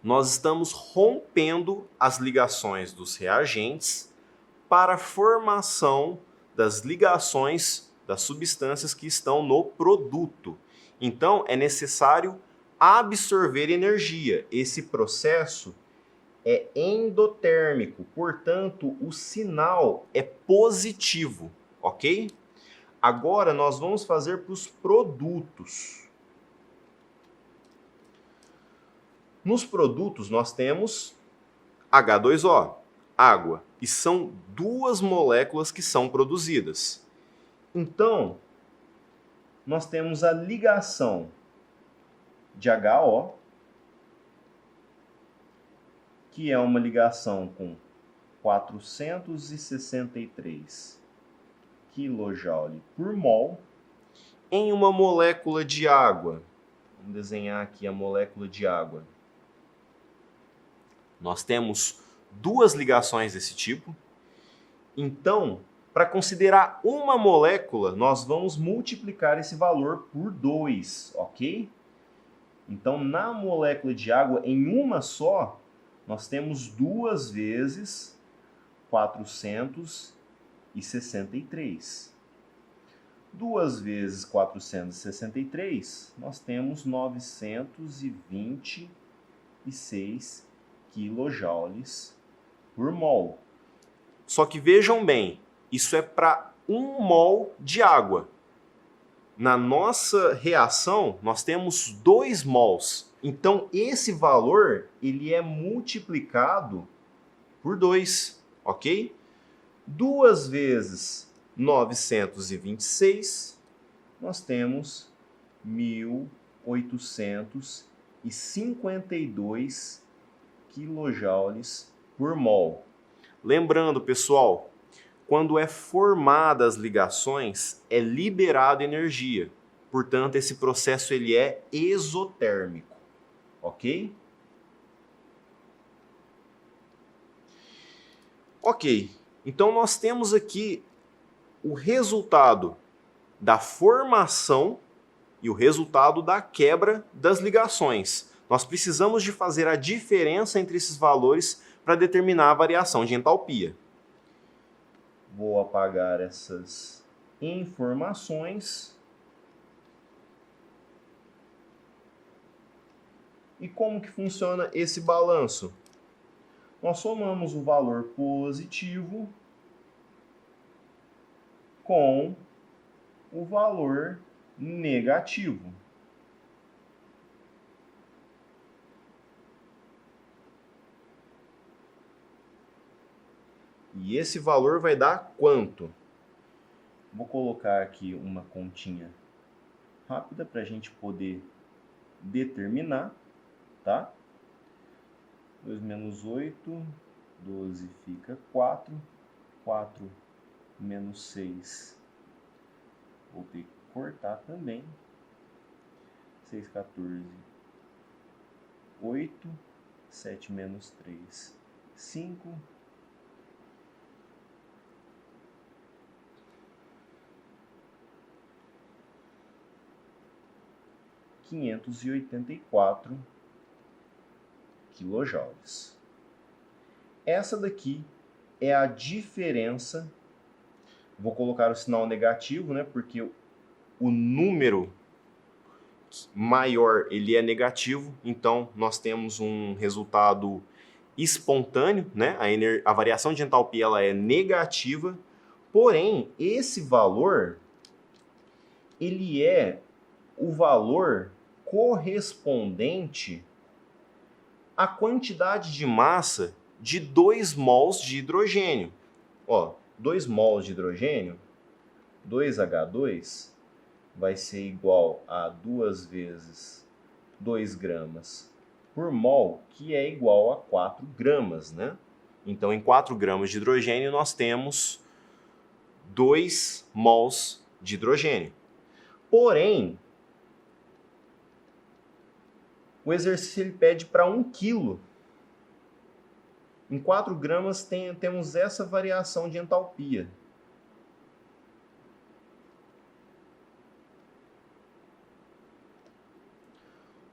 nós estamos rompendo as ligações dos reagentes para a formação das ligações das substâncias que estão no produto. Então, é necessário absorver energia. Esse processo é endotérmico, portanto, o sinal é positivo, ok? Agora, nós vamos fazer para os produtos. Nos produtos, nós temos H2O, água, e são 2 moléculas que são produzidas. Então, nós temos a ligação de HO, que é uma ligação com 463 kJ por mol, em uma molécula de água. Vamos desenhar aqui a molécula de água. Nós temos 2 ligações desse tipo. Então, para considerar uma molécula, nós vamos multiplicar esse valor por 2, ok? Então, na molécula de água, em uma só, nós temos 2 vezes 463. 2 vezes 463, nós temos 926 kJ por mol. Só que vejam bem, isso é para 1 mol de água. Na nossa reação, nós temos 2 mols. Então, esse valor ele é multiplicado por 2, ok? 2 vezes 926, nós temos 1.852 kJ por mol. Lembrando, pessoal, quando é formada as ligações, é liberado energia. Portanto, esse processo ele é exotérmico, ok? Ok, então nós temos aqui o resultado da formação e o resultado da quebra das ligações. Nós precisamos de fazer a diferença entre esses valores para determinar a variação de entalpia. Vou apagar essas informações. E como que funciona esse balanço? Nós somamos o valor positivo com o valor negativo. E esse valor vai dar quanto? Vou colocar aqui uma continha rápida para a gente poder determinar, tá? 2 menos 8, 12 fica 4. 4 menos 6, vou ter que cortar também. 6, 14, 8. 7 menos 3, 5. 584 quilojoules. Essa daqui é a diferença. Vou colocar o sinal negativo, né? Porque o número maior ele é negativo, então nós temos um resultado espontâneo, né? A variação de entalpia ela é negativa, porém esse valor ele é o valor correspondente a quantidade de massa de 2 mols de hidrogênio. Ó, 2 mols de hidrogênio, 2H2, vai ser igual a 2 vezes 2 gramas por mol, que é igual a 4 gramas, né? Então, em 4 gramas de hidrogênio, nós temos 2 mols de hidrogênio. Porém, o exercício ele pede para 1 quilo. Em 4 gramas temos essa variação de entalpia.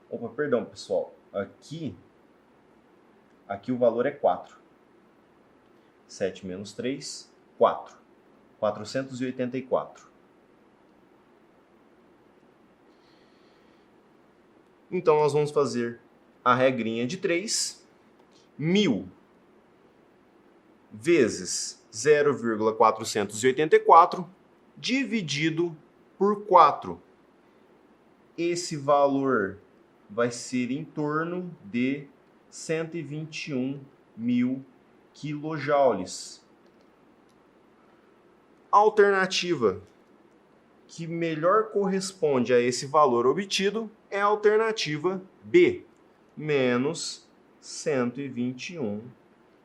Opa, perdão, pessoal. Aqui o valor é 4. 7 menos 3, 4. 484. Então, nós vamos fazer a regrinha de 3. 1000 vezes 0,484 dividido por 4. Esse valor vai ser em torno de 121 mil quilojoules. A alternativa que melhor corresponde a esse valor obtido é a alternativa B, menos 121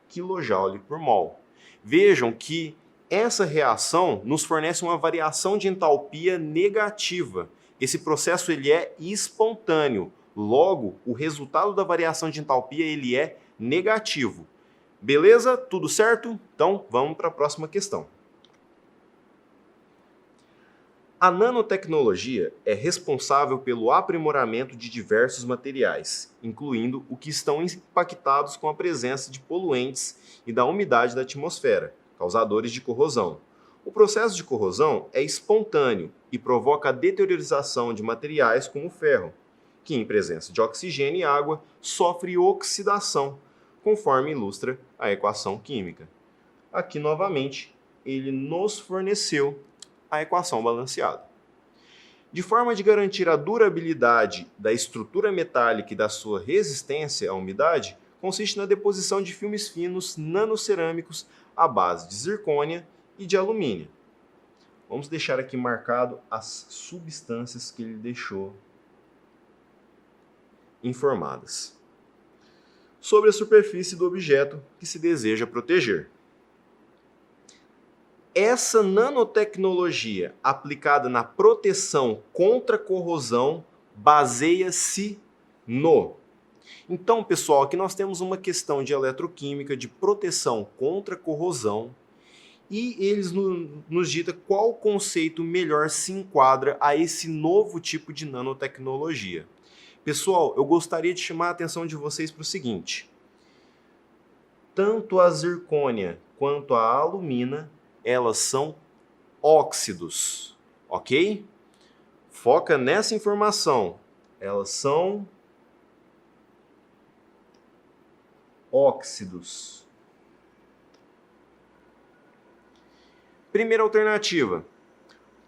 kJ por mol. Vejam que essa reação nos fornece uma variação de entalpia negativa. Esse processo ele é espontâneo. Logo, o resultado da variação de entalpia ele é negativo. Beleza? Tudo certo? Então, vamos para a próxima questão. A nanotecnologia é responsável pelo aprimoramento de diversos materiais, incluindo os que estão impactados com a presença de poluentes e da umidade da atmosfera, causadores de corrosão. O processo de corrosão é espontâneo e provoca a deteriorização de materiais como o ferro, que, em presença de oxigênio e água, sofre oxidação, conforme ilustra a equação química. Aqui, novamente, ele nos forneceu a equação balanceada. De forma de garantir a durabilidade da estrutura metálica e da sua resistência à umidade, consiste na deposição de filmes finos nanocerâmicos à base de zircônia e de alumínio. Vamos deixar aqui marcado as substâncias que ele deixou informadas sobre a superfície do objeto que se deseja proteger. Essa nanotecnologia aplicada na proteção contra corrosão baseia-se no... Então, pessoal, aqui nós temos uma questão de eletroquímica, de proteção contra corrosão, e eles nos dita qual conceito melhor se enquadra a esse novo tipo de nanotecnologia. Pessoal, eu gostaria de chamar a atenção de vocês para o seguinte. Tanto a zircônia quanto a alumina, elas são óxidos, ok? Foca nessa informação. Elas são óxidos. Primeira alternativa,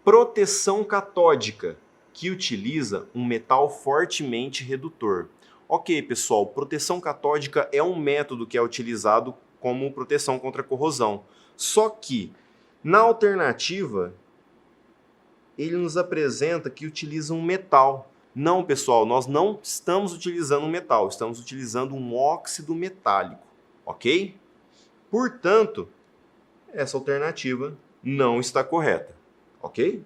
proteção catódica, que utiliza um metal fortemente redutor. Ok, pessoal, proteção catódica é um método que é utilizado como proteção contra corrosão. Só que, na alternativa, ele nos apresenta que utiliza um metal. Não, pessoal, nós não estamos utilizando um metal, estamos utilizando um óxido metálico, ok? Portanto, essa alternativa não está correta, ok?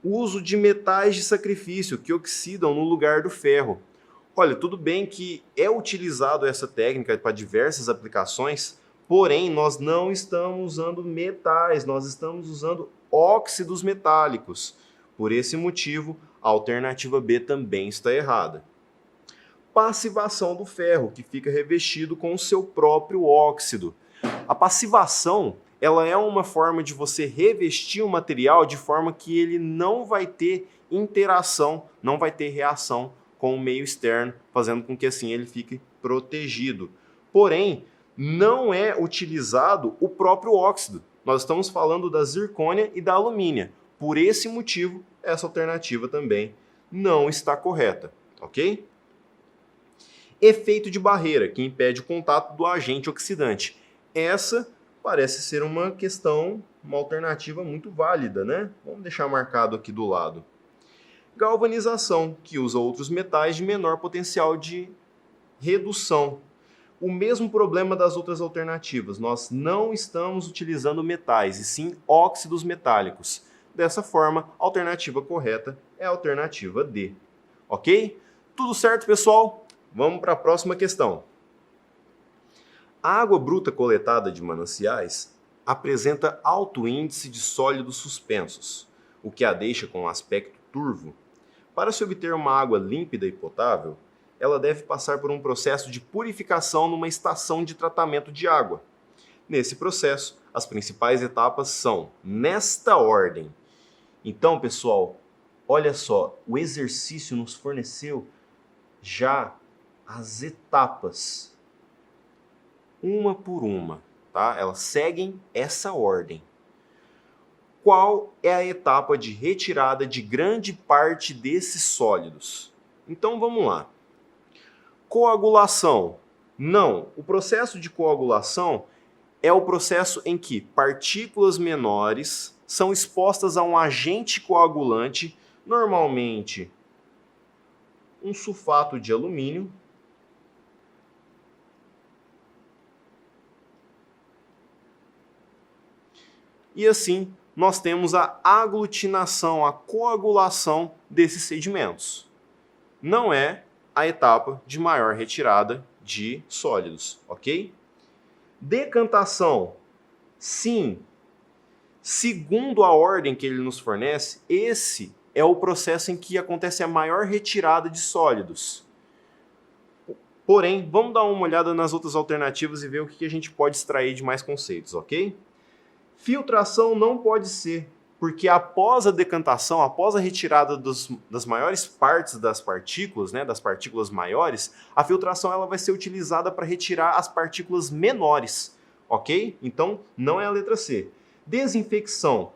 O uso de metais de sacrifício que oxidam no lugar do ferro. Olha, tudo bem que é utilizado essa técnica para diversas aplicações, porém nós não estamos usando metais, nós estamos usando óxidos metálicos. Por esse motivo, a alternativa B também está errada. Passivação do ferro, que fica revestido com o seu próprio óxido. A passivação, ela é uma forma de você revestir o material de forma que ele não vai ter interação, não vai ter reação com o meio externo, fazendo com que assim ele fique protegido. Porém, não é utilizado o próprio óxido. Nós estamos falando da zircônia e da alumínio. Por esse motivo, essa alternativa também não está correta, ok? Efeito de barreira, que impede o contato do agente oxidante. Essa parece ser uma questão, uma alternativa muito válida, né? Vamos deixar marcado aqui do lado. Galvanização, que usa outros metais de menor potencial de redução. O mesmo problema das outras alternativas. Nós não estamos utilizando metais, e sim óxidos metálicos. Dessa forma, a alternativa correta é a alternativa D. Ok? Tudo certo, pessoal? Vamos para a próxima questão. A água bruta coletada de mananciais apresenta alto índice de sólidos suspensos, o que a deixa com um aspecto turvo. Para se obter uma água límpida e potável, ela deve passar por um processo de purificação numa estação de tratamento de água. Nesse processo, as principais etapas são nesta ordem. Então, pessoal, olha só, o exercício nos forneceu já as etapas, uma por uma, tá? Elas seguem essa ordem. Qual é a etapa de retirada de grande parte desses sólidos? Então vamos lá. Coagulação. Não, o processo de coagulação é o processo em que partículas menores são expostas a um agente coagulante, normalmente um sulfato de alumínio, e assim nós temos a aglutinação, a coagulação desses sedimentos. Não é a etapa de maior retirada de sólidos, ok? Decantação. Sim, segundo a ordem que ele nos fornece, esse é o processo em que acontece a maior retirada de sólidos. Porém, vamos dar uma olhada nas outras alternativas e ver o que a gente pode extrair de mais conceitos, ok? Filtração não pode ser, porque após a decantação, após a retirada das maiores partes das partículas, né, das partículas maiores, a filtração ela vai ser utilizada para retirar as partículas menores, ok? Então, não é a letra C. Desinfecção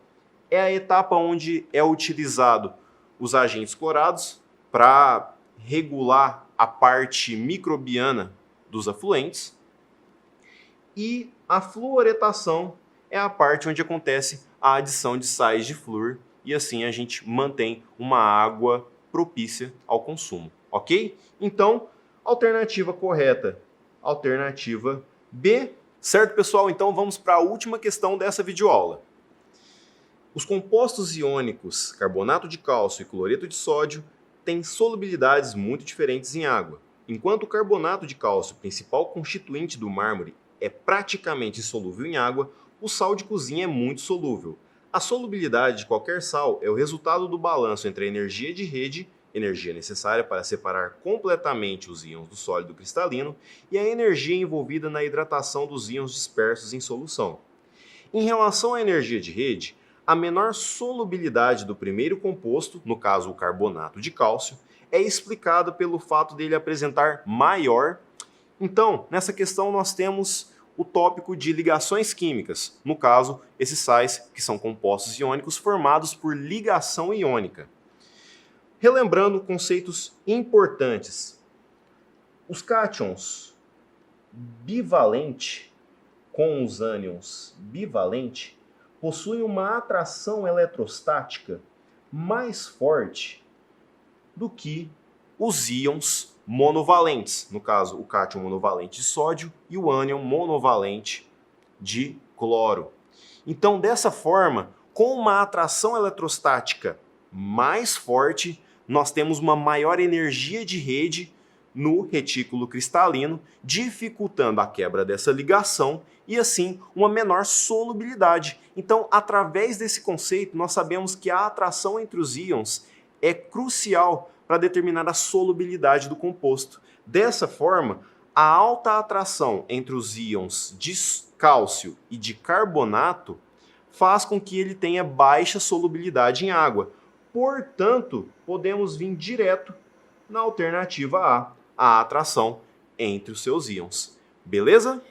é a etapa onde é utilizado os agentes clorados para regular a parte microbiana dos afluentes. E a fluoretação é a parte onde acontece a adição de sais de flúor e assim a gente mantém uma água propícia ao consumo, ok? Então, alternativa correta, alternativa B. Certo, pessoal? Então vamos para a última questão dessa videoaula. Os compostos iônicos carbonato de cálcio e cloreto de sódio têm solubilidades muito diferentes em água. Enquanto o carbonato de cálcio, principal constituinte do mármore, é praticamente insolúvel em água, o sal de cozinha é muito solúvel. A solubilidade de qualquer sal é o resultado do balanço entre a energia de rede, energia necessária para separar completamente os íons do sólido cristalino, e a energia envolvida na hidratação dos íons dispersos em solução. Em relação à energia de rede, a menor solubilidade do primeiro composto, no caso o carbonato de cálcio, é explicada pelo fato dele apresentar maior. Então, nessa questão nós temos o tópico de ligações químicas, no caso, esses sais que são compostos iônicos formados por ligação iônica. Relembrando conceitos importantes, os cátions bivalente com os ânions bivalente possuem uma atração eletrostática mais forte do que os íons monovalentes, no caso o cátion monovalente de sódio e o ânion monovalente de cloro. Então, dessa forma, com uma atração eletrostática mais forte, nós temos uma maior energia de rede no retículo cristalino, dificultando a quebra dessa ligação e assim uma menor solubilidade. Então, através desse conceito, nós sabemos que a atração entre os íons é crucial para determinar a solubilidade do composto. Dessa forma, a alta atração entre os íons de cálcio e de carbonato faz com que ele tenha baixa solubilidade em água. Portanto, podemos vir direto na alternativa A atração entre os seus íons. Beleza?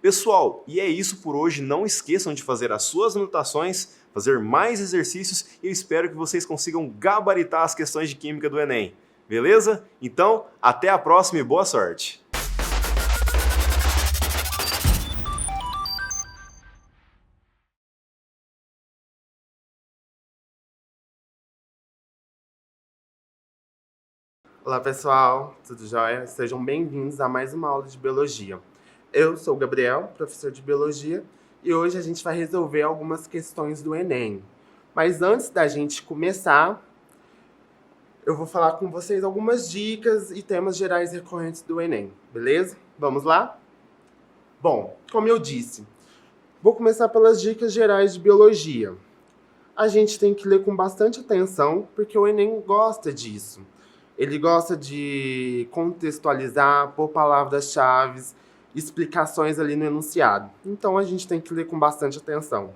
Pessoal, e é isso por hoje. Não esqueçam de fazer as suas anotações, fazer mais exercícios e eu espero que vocês consigam gabaritar as questões de química do Enem. Beleza? Então, até a próxima e boa sorte! Olá pessoal, tudo jóia? Sejam bem-vindos a mais uma aula de Biologia. Eu sou o Gabriel, professor de Biologia, e hoje a gente vai resolver algumas questões do Enem. Mas antes da gente começar, eu vou falar com vocês algumas dicas e temas gerais recorrentes do Enem, beleza? Vamos lá? Bom, como eu disse, vou começar pelas dicas gerais de Biologia. A gente tem que ler com bastante atenção, porque o Enem gosta disso. Ele gosta de contextualizar, pôr palavras-chave, explicações ali no enunciado. Então a gente tem que ler com bastante atenção.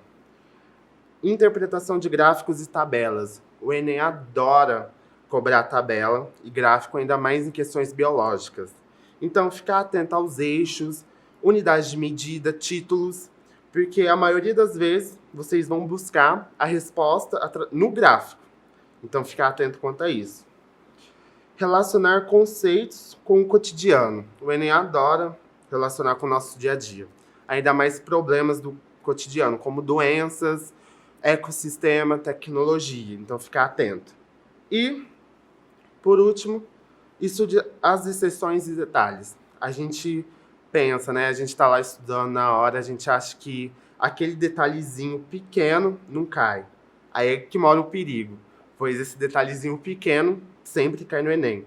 Interpretação de gráficos e tabelas. O Enem adora cobrar tabela e gráfico, ainda mais em questões biológicas. Então ficar atento aos eixos, unidades de medida, títulos, porque a maioria das vezes vocês vão buscar a resposta no gráfico. Então ficar atento quanto a isso. Relacionar conceitos com o cotidiano. O Enem adora relacionar com o nosso dia a dia. Ainda mais problemas do cotidiano, como doenças, ecossistema, tecnologia. Então, ficar atento. E, por último, as exceções e detalhes. A gente pensa, né? A gente está lá estudando na hora, a gente acha que aquele detalhezinho pequeno não cai. Aí é que mora o perigo, pois esse detalhezinho pequeno sempre cai no Enem.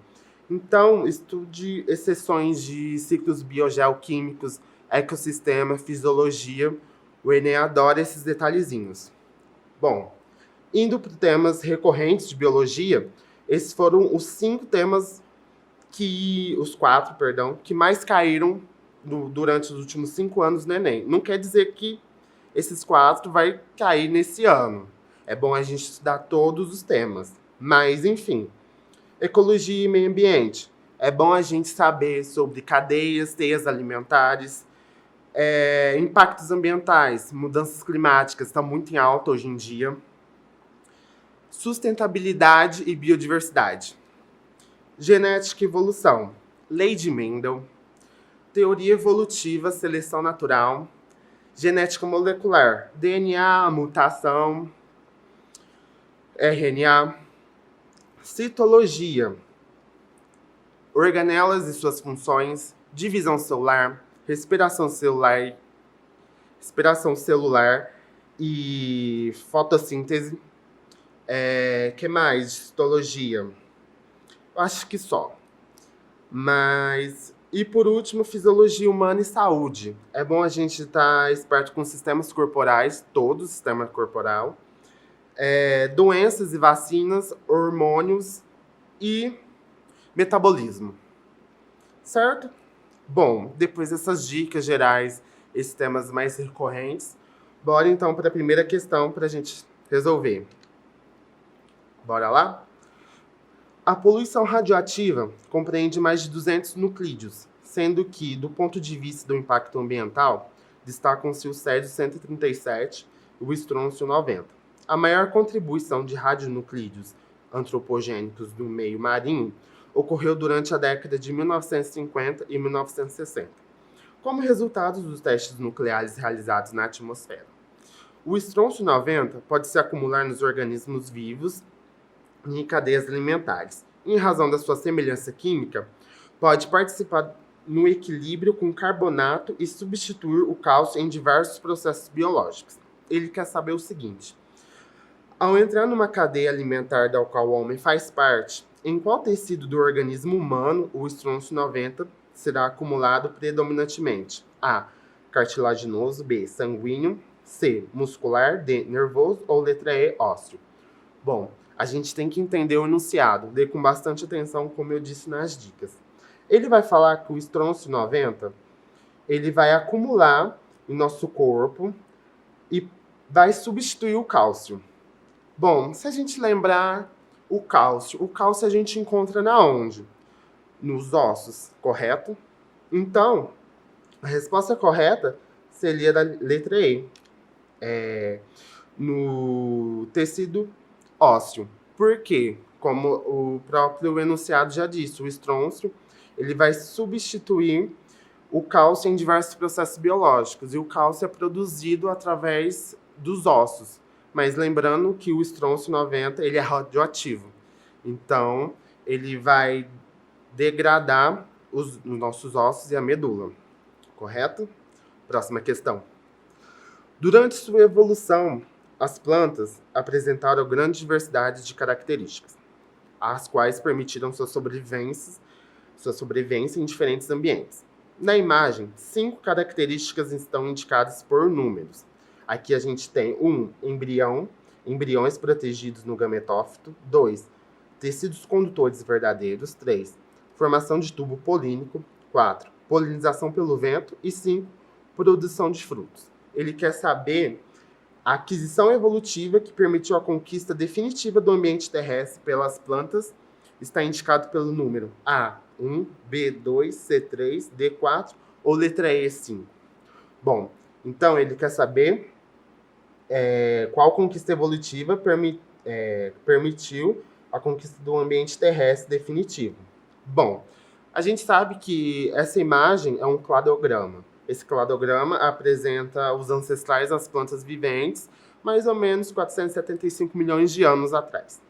Então, estude exceções de ciclos biogeoquímicos, ecossistema, fisiologia. O Enem adora esses detalhezinhos. Bom, indo para temas recorrentes de biologia, esses foram os quatro, que mais caíram durante os últimos 5 anos no Enem. Não quer dizer que esses 4 vai cair nesse ano. É bom a gente estudar todos os temas. Mas, enfim, ecologia e meio ambiente. É bom a gente saber sobre cadeias, teias alimentares, impactos ambientais, mudanças climáticas, está muito em alta hoje em dia. Sustentabilidade e biodiversidade. Genética e evolução. Lei de Mendel. Teoria evolutiva, seleção natural. Genética molecular. DNA, mutação, RNA. Citologia. Organelas e suas funções. Divisão celular. Respiração celular e fotossíntese. Que mais? Citologia. Eu acho que só. E por último, fisiologia humana e saúde. É bom a gente estar esperto com sistemas corporais, todo o sistema corporal. Doenças e vacinas, hormônios e metabolismo. Certo? Bom, depois dessas dicas gerais, esses temas mais recorrentes, bora então para a primeira questão para a gente resolver. Bora lá? A poluição radioativa compreende mais de 200 nuclídeos, sendo que, do ponto de vista do impacto ambiental, destacam-se o césio 137 e o estrôncio 90. A maior contribuição de radionuclídeos antropogênicos do meio marinho ocorreu durante a década de 1950 e 1960, como resultado dos testes nucleares realizados na atmosfera. O estrôncio 90 pode se acumular nos organismos vivos e em cadeias alimentares. Em razão da sua semelhança química, pode participar no equilíbrio com carbonato e substituir o cálcio em diversos processos biológicos. Ele quer saber o seguinte: ao entrar numa cadeia alimentar da qual o homem faz parte, em qual tecido do organismo humano o estrôncio 90 será acumulado predominantemente? A. Cartilaginoso. B. Sanguíneo. C. Muscular. D. Nervoso. Ou letra E. Ósseo. Bom, a gente tem que entender o enunciado, ler com bastante atenção, como eu disse nas dicas. Ele vai falar que o estrôncio 90 ele vai acumular em nosso corpo e vai substituir o cálcio. Bom, se a gente lembrar o cálcio a gente encontra na onde? Nos ossos, correto? Então, a resposta correta seria da letra E. No tecido ósseo. Por quê? como o próprio enunciado já disse, o estrôncio ele vai substituir o cálcio em diversos processos biológicos, e o cálcio é produzido através dos ossos. Mas lembrando que o estrôncio 90 ele é radioativo, então ele vai degradar os nossos ossos e a medula, correto? Próxima questão. Durante sua evolução, as plantas apresentaram grande diversidade de características, as quais permitiram sua sobrevivência em diferentes ambientes. Na imagem, 5 características estão indicadas por números. Aqui a gente tem 1, embriões protegidos no gametófito. 2, tecidos condutores verdadeiros. 3, formação de tubo polínico. 4, polinização pelo vento. E 5, produção de frutos. Ele quer saber a aquisição evolutiva que permitiu a conquista definitiva do ambiente terrestre pelas plantas está indicado pelo número A1, B2, C3, D4 ou letra E5. Bom, então ele quer saber qual conquista evolutiva permitiu a conquista do ambiente terrestre definitivo. Bom, a gente sabe que essa imagem é um cladograma. Esse cladograma apresenta os ancestrais das plantas viventes, mais ou menos 475 milhões de anos atrás.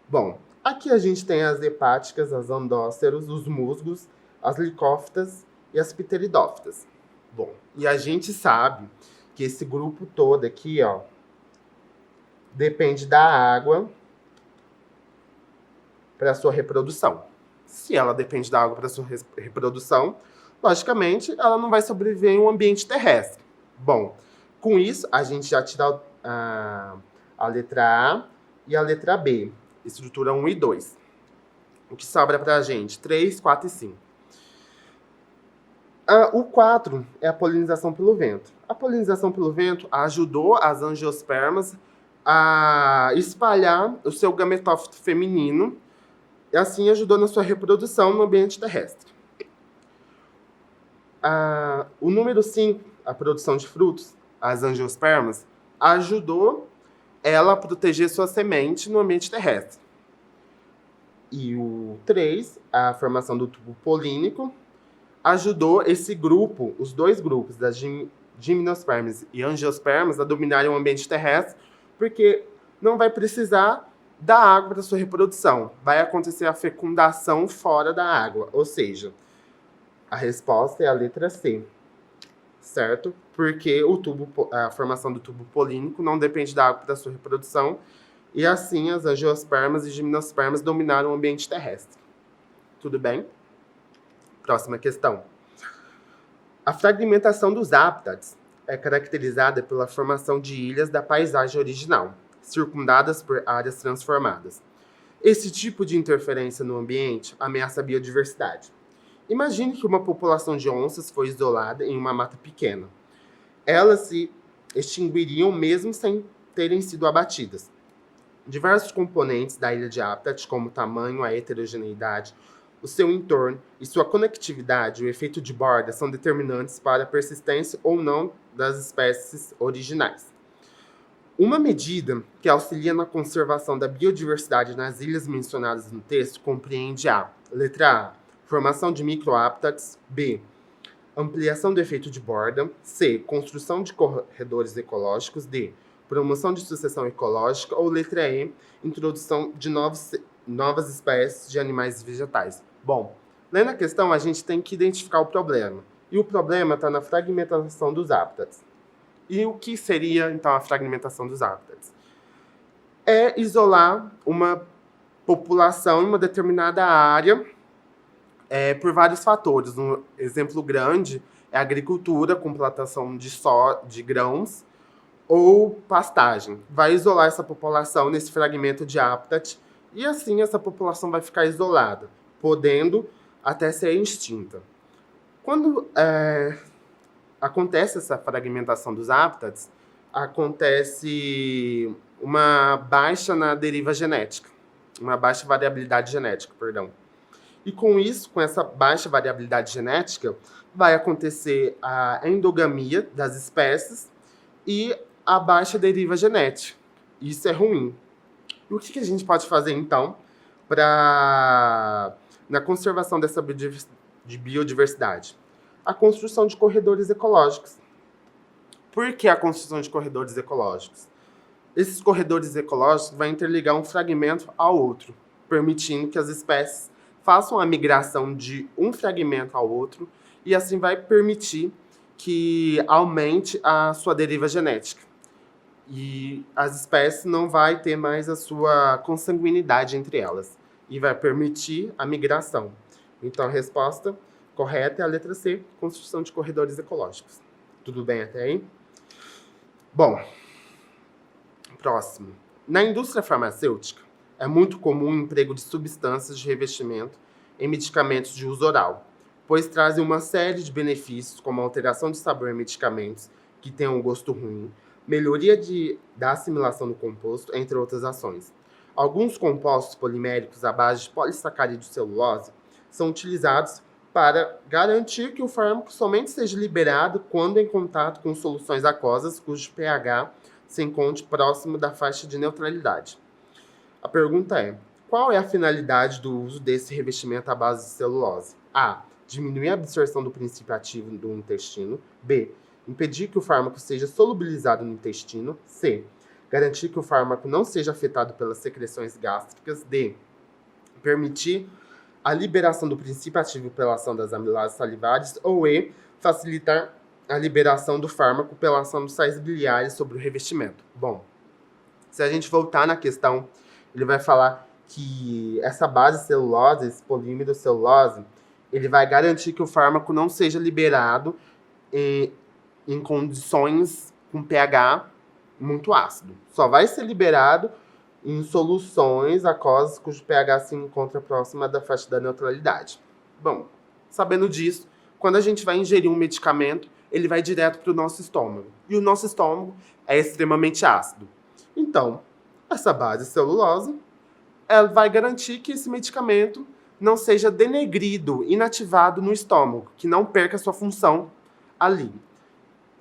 Bom, aqui a gente tem as hepáticas, as andóceros, os musgos, as licófitas e as pteridófitas. Bom, e a gente sabe que esse grupo todo aqui, ó, depende da água para sua reprodução. Se ela depende da água para sua reprodução, logicamente, ela não vai sobreviver em um ambiente terrestre. Bom, com isso, a gente já tira a letra A e a letra B. Estrutura 1 e 2. O que sobra para a gente? 3, 4 e 5. O 4 é a polinização pelo vento. A polinização pelo vento ajudou as angiospermas a espalhar o seu gametófito feminino e assim ajudou na sua reprodução no ambiente terrestre. O número 5, a produção de frutos, as angiospermas, ajudou ela a proteger sua semente no ambiente terrestre. E o 3, a formação do tubo polínico, ajudou esse grupo, os dois grupos, das gimnospermas e angiospermas, a dominarem o ambiente terrestre, porque não vai precisar da água para sua reprodução. Vai acontecer a fecundação fora da água, ou seja, a resposta é a letra C, certo? Porque a formação do tubo polínico não depende da água para sua reprodução, e assim as angiospermas e gimnospermas dominaram o ambiente terrestre. Tudo bem? Próxima questão. A fragmentação dos hábitats é caracterizada pela formação de ilhas da paisagem original, circundadas por áreas transformadas. Esse tipo de interferência no ambiente ameaça a biodiversidade. Imagine que uma população de onças foi isolada em uma mata pequena. Elas se extinguiriam mesmo sem terem sido abatidas. Diversos componentes da ilha de habitat, como o tamanho, a heterogeneidade, o seu entorno e sua conectividade, o efeito de borda, são determinantes para a persistência ou não das espécies originais. Uma medida que auxilia na conservação da biodiversidade nas ilhas mencionadas no texto compreende a letra A, formação de microhabitats, B, ampliação do efeito de borda, C, construção de corredores ecológicos, D, promoção de sucessão ecológica, ou letra E, introdução de novas espécies de animais e vegetais. Bom, lendo a questão, a gente tem que identificar o problema. E o problema está na fragmentação dos hábitats. E o que seria, então, a fragmentação dos hábitats? É isolar uma população em uma determinada área por vários fatores. Um exemplo grande é a agricultura com plantação de grãos ou pastagem. Vai isolar essa população nesse fragmento de habitat e assim essa população vai ficar isolada, podendo até ser extinta. Quando acontece essa fragmentação dos hábitats, acontece uma baixa na deriva genética, uma baixa variabilidade genética, perdão. E com isso, com essa baixa variabilidade genética, vai acontecer a endogamia das espécies e a baixa deriva genética. Isso é ruim. E o que a gente pode fazer, então, na conservação dessa biodiversidade? A construção de corredores ecológicos. Por que a construção de corredores ecológicos? Esses corredores ecológicos vão interligar um fragmento ao outro, permitindo que as espécies façam a migração de um fragmento ao outro e assim vai permitir que aumente a sua deriva genética. E as espécies não vai ter mais a sua consanguinidade entre elas e vai permitir a migração. Então a resposta correta é a letra C, construção de corredores ecológicos. Tudo bem até aí? Bom, próximo. Na indústria farmacêutica, é muito comum o emprego de substâncias de revestimento em medicamentos de uso oral, pois trazem uma série de benefícios, como alteração de sabor em medicamentos que têm um gosto ruim, melhoria da assimilação do composto, entre outras ações. Alguns compostos poliméricos à base de polissacarídeo de celulose são utilizados para garantir que o fármaco somente seja liberado quando em contato com soluções aquosas cujo pH se encontre próximo da faixa de neutralidade. A pergunta é: qual é a finalidade do uso desse revestimento à base de celulose? A. Diminuir a absorção do princípio ativo do intestino. B. Impedir que o fármaco seja solubilizado no intestino. C. Garantir que o fármaco não seja afetado pelas secreções gástricas. D. Permitir a liberação do princípio ativo pela ação das amilases salivares. Ou E. Facilitar a liberação do fármaco pela ação dos sais biliares sobre o revestimento. Bom, se a gente voltar na questão, ele vai falar que essa base celulose, esse polímero celulose, ele vai garantir que o fármaco não seja liberado em condições com pH muito ácido. Só vai ser liberado em soluções aquosas cujo pH se encontra próxima da faixa da neutralidade. Bom, sabendo disso, quando a gente vai ingerir um medicamento, ele vai direto para o nosso estômago. E o nosso estômago é extremamente ácido. Então, essa base celulose, ela vai garantir que esse medicamento não seja denegrido, inativado no estômago, que não perca sua função ali.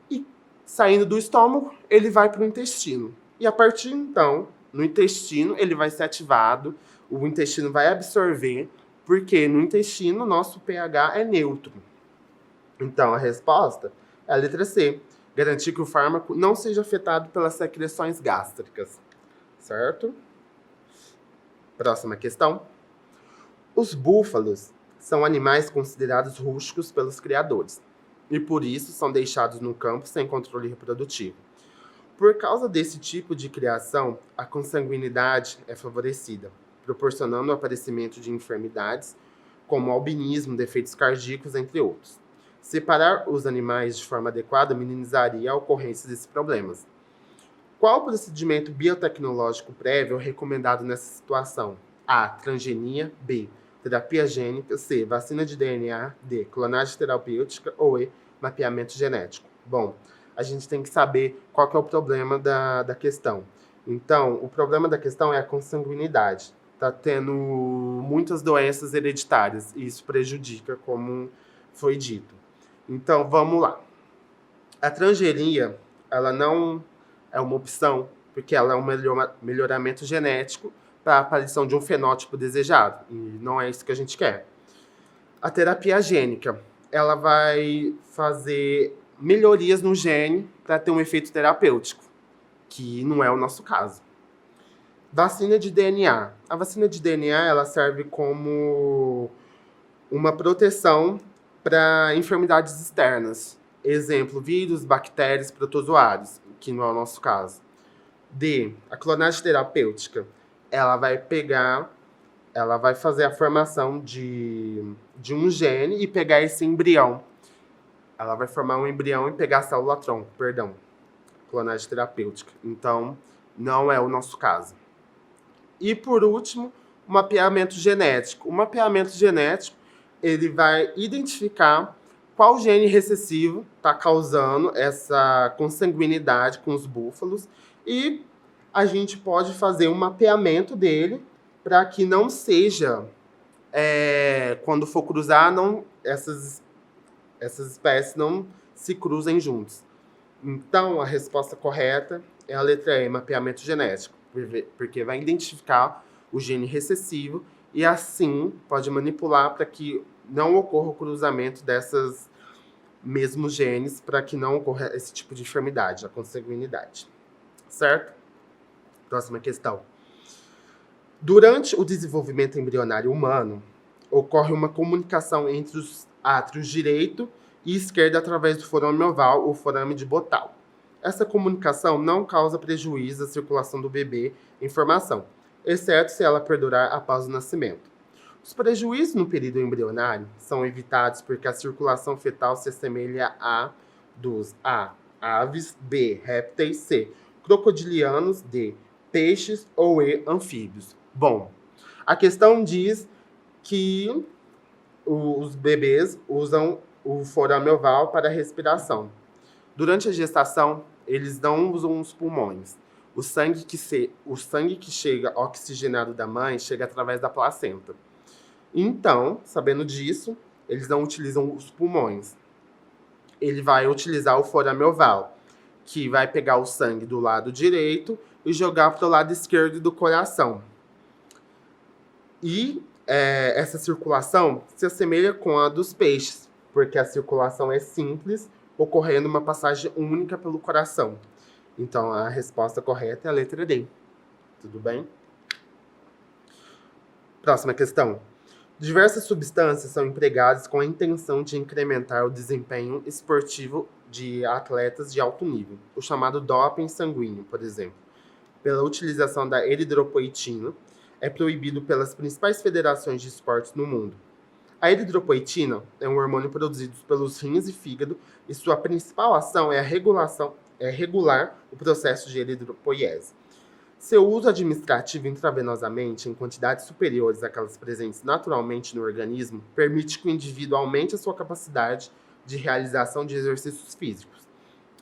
E saindo do estômago, ele vai para o intestino. E a partir, então, no intestino, ele vai ser ativado, o intestino vai absorver, porque no intestino, nosso pH é neutro. Então, a resposta é a letra C, garantir que o fármaco não seja afetado pelas secreções gástricas. Certo? Próxima questão. Os búfalos são animais considerados rústicos pelos criadores e, por isso, são deixados no campo sem controle reprodutivo. Por causa desse tipo de criação, a consanguinidade é favorecida, proporcionando o aparecimento de enfermidades como albinismo, defeitos cardíacos, entre outros. Separar os animais de forma adequada minimizaria a ocorrência desses problemas. Qual o procedimento biotecnológico prévio recomendado nessa situação? A. Transgenia. B. Terapia gênica. C. Vacina de DNA. D. Clonagem terapêutica. Ou E. Mapeamento genético. Bom, a gente tem que saber qual que é o problema da questão. Então, o problema da questão é a consanguinidade. Está tendo muitas doenças hereditárias e isso prejudica, como foi dito. Então, vamos lá. A transgenia, ela não é uma opção, porque ela é um melhoramento genético para a aparição de um fenótipo desejado. E não é isso que a gente quer. A terapia gênica, ela vai fazer melhorias no gene para ter um efeito terapêutico, que não é o nosso caso. Vacina de DNA. A vacina de DNA, ela serve como uma proteção para enfermidades externas. Exemplo, vírus, bactérias, protozoários, que não é o nosso caso. D. A clonagem terapêutica. Ela vai fazer a formação de um gene e pegar esse embrião. Ela vai formar um embrião e pegar a célula-tronco, clonagem terapêutica. Então, não é o nosso caso. E, por último, o mapeamento genético. O mapeamento genético, ele vai identificar qual gene recessivo está causando essa consanguinidade com os búfalos e a gente pode fazer um mapeamento dele para que não seja, quando for cruzar, essas espécies não se cruzem juntos. Então, a resposta correta é a letra E, mapeamento genético, porque vai identificar o gene recessivo e assim pode manipular para que não ocorra o cruzamento desses mesmos genes, para que não ocorra esse tipo de enfermidade, a consanguinidade. Certo? Próxima questão. Durante o desenvolvimento embrionário humano, ocorre uma comunicação entre os átrios direito e esquerdo através do forame oval ou forame de Botal. Essa comunicação não causa prejuízo à circulação do bebê em formação, exceto se ela perdurar após o nascimento. Os prejuízos no período embrionário são evitados porque a circulação fetal se assemelha à dos A. Aves, B. Répteis, C. Crocodilianos, D. Peixes ou E. Anfíbios. Bom, a questão diz que os bebês usam o forame oval para a respiração. Durante a gestação, eles não usam os pulmões. O sangue que chega oxigenado da mãe chega através da placenta. Então, sabendo disso, eles não utilizam os pulmões. Ele vai utilizar o forame oval, que vai pegar o sangue do lado direito e jogar para o lado esquerdo do coração. E essa circulação se assemelha com a dos peixes, porque a circulação é simples, ocorrendo uma passagem única pelo coração. Então, a resposta correta é a letra D. Tudo bem? Próxima questão. Diversas substâncias são empregadas com a intenção de incrementar o desempenho esportivo de atletas de alto nível, o chamado doping sanguíneo, por exemplo. Pela utilização da eritropoetina, é proibido pelas principais federações de esportes no mundo. A eritropoetina é um hormônio produzido pelos rins e fígado e sua principal ação é regular o processo de eritropoiese. Seu uso administrativo intravenosamente, em quantidades superiores àquelas presentes naturalmente no organismo, permite que o indivíduo aumente a sua capacidade de realização de exercícios físicos.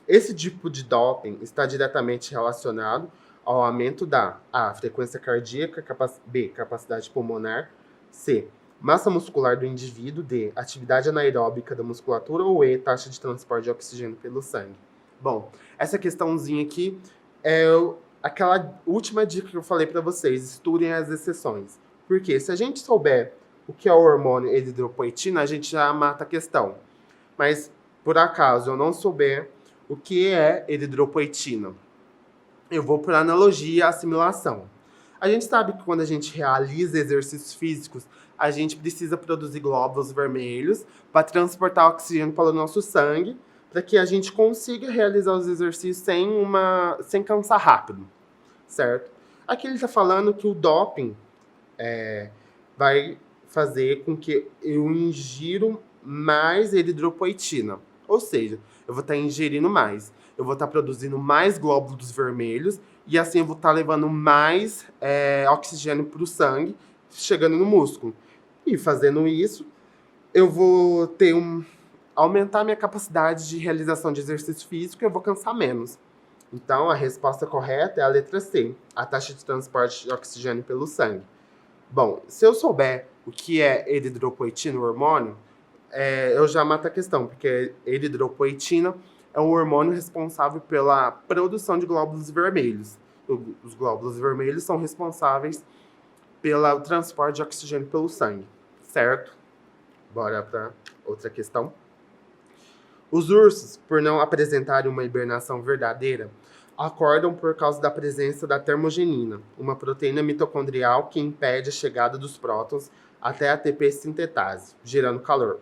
Esse tipo de doping está diretamente relacionado ao aumento da A. Frequência cardíaca, B. Capacidade pulmonar, C. Massa muscular do indivíduo, D. Atividade anaeróbica da musculatura ou E. Taxa de transporte de oxigênio pelo sangue. Bom, essa questãozinha aqui é aquela última dica que eu falei para vocês, estudem as exceções. Porque se a gente souber o que é o hormônio eritropoetina, a gente já mata a questão. Mas, por acaso, eu não souber o que é eritropoetina, eu vou por analogia à assimilação. A gente sabe que quando a gente realiza exercícios físicos, a gente precisa produzir glóbulos vermelhos para transportar oxigênio para o nosso sangue, para que a gente consiga realizar os exercícios sem cansar rápido, certo? Aqui ele está falando que o doping vai fazer com que eu ingiro mais eritropoetina, ou seja, eu vou estar ingerindo mais, eu vou estar produzindo mais glóbulos vermelhos e assim eu vou estar levando mais oxigênio para o sangue, chegando no músculo. E fazendo isso, eu vou aumentar minha capacidade de realização de exercício físico e eu vou cansar menos. Então, a resposta correta é a letra C, a taxa de transporte de oxigênio pelo sangue. Bom, se eu souber o que é eritropoetina, o hormônio, eu já mato a questão, porque eritropoetina é um hormônio responsável pela produção de glóbulos vermelhos. Os glóbulos vermelhos são responsáveis pelo transporte de oxigênio pelo sangue, certo? Bora para outra questão. Os ursos, por não apresentarem uma hibernação verdadeira, acordam por causa da presença da termogenina, uma proteína mitocondrial que impede a chegada dos prótons até a ATP sintetase, gerando calor.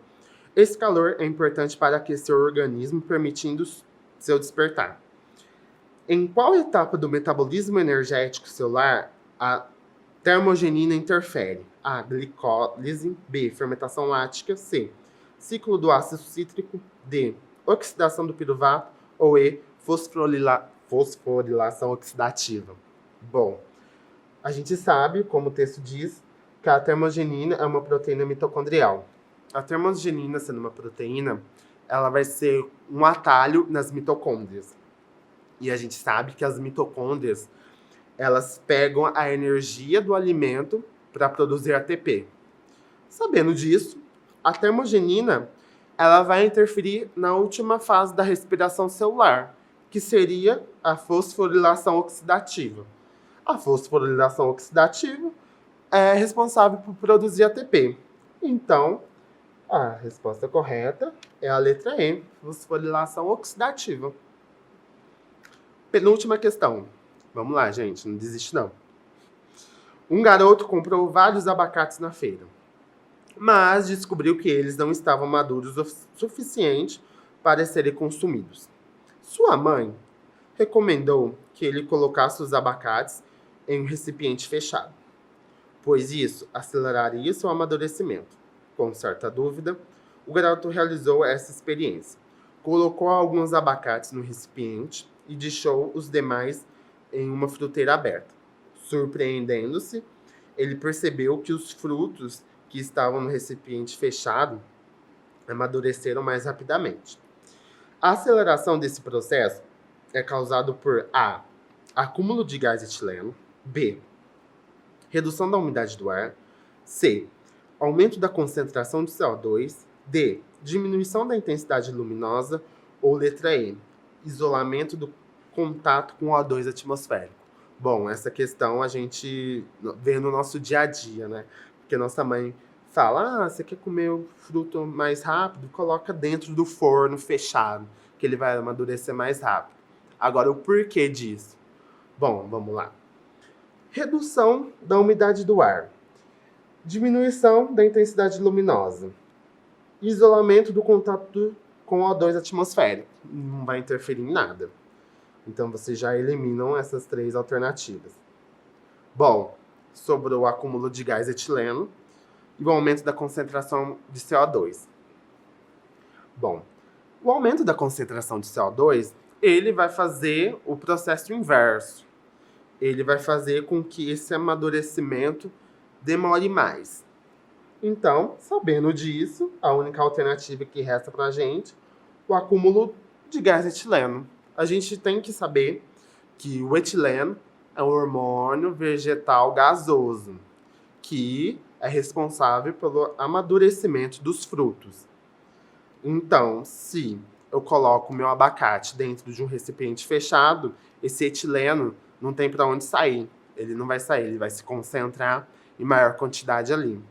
Esse calor é importante para aquecer o organismo, permitindo seu despertar. Em qual etapa do metabolismo energético celular a termogenina interfere? A. Glicólise. B. Fermentação láctica. C. Ciclo do ácido cítrico. D. Oxidação do piruvato. Ou E. Fosforilação oxidativa. Bom, a gente sabe, como o texto diz, que a termogenina é uma proteína mitocondrial. A termogenina, sendo uma proteína, ela vai ser um atalho nas mitocôndrias. E a gente sabe que as mitocôndrias, elas pegam a energia do alimento para produzir ATP. Sabendo disso, a termogenina, ela vai interferir na última fase da respiração celular, que seria a fosforilação oxidativa. A fosforilação oxidativa é responsável por produzir ATP. Então, a resposta correta é a letra E, fosforilação oxidativa. Penúltima questão. Vamos lá, gente, não desiste não. Um garoto comprou vários abacates na feira, mas descobriu que eles não estavam maduros o suficiente para serem consumidos. Sua mãe recomendou que ele colocasse os abacates em um recipiente fechado, pois isso aceleraria seu amadurecimento. Com certa dúvida, o garoto realizou essa experiência. Colocou alguns abacates no recipiente e deixou os demais em uma fruteira aberta. Surpreendendo-se, ele percebeu que os frutos que estavam no recipiente fechado amadureceram mais rapidamente. A aceleração desse processo é causado por A. Acúmulo de gás etileno. B. Redução da umidade do ar. C. Aumento da concentração de CO2. D. Diminuição da intensidade luminosa. Ou letra E. Isolamento do contato com o O2 atmosférico. Bom, essa questão a gente vê no nosso dia a dia, né? Porque nossa mãe fala, você quer comer o fruto mais rápido? Coloca dentro do forno fechado, que ele vai amadurecer mais rápido. Agora, o porquê disso? Bom, vamos lá. Redução da umidade do ar. Diminuição da intensidade luminosa. Isolamento do contato com o O2 atmosférico. Não vai interferir em nada. Então, vocês já eliminam essas 3 alternativas. Bom, sobrou o acúmulo de gás etileno e o aumento da concentração de CO2. Bom, o aumento da concentração de CO2, ele vai fazer o processo inverso. Ele vai fazer com que esse amadurecimento demore mais. Então, sabendo disso, a única alternativa que resta para a gente, o acúmulo de gás etileno. A gente tem que saber que o etileno é um hormônio vegetal gasoso, que é responsável pelo amadurecimento dos frutos. Então, se eu coloco o meu abacate dentro de um recipiente fechado, esse etileno não tem para onde sair. Ele não vai sair, ele vai se concentrar em maior quantidade ali.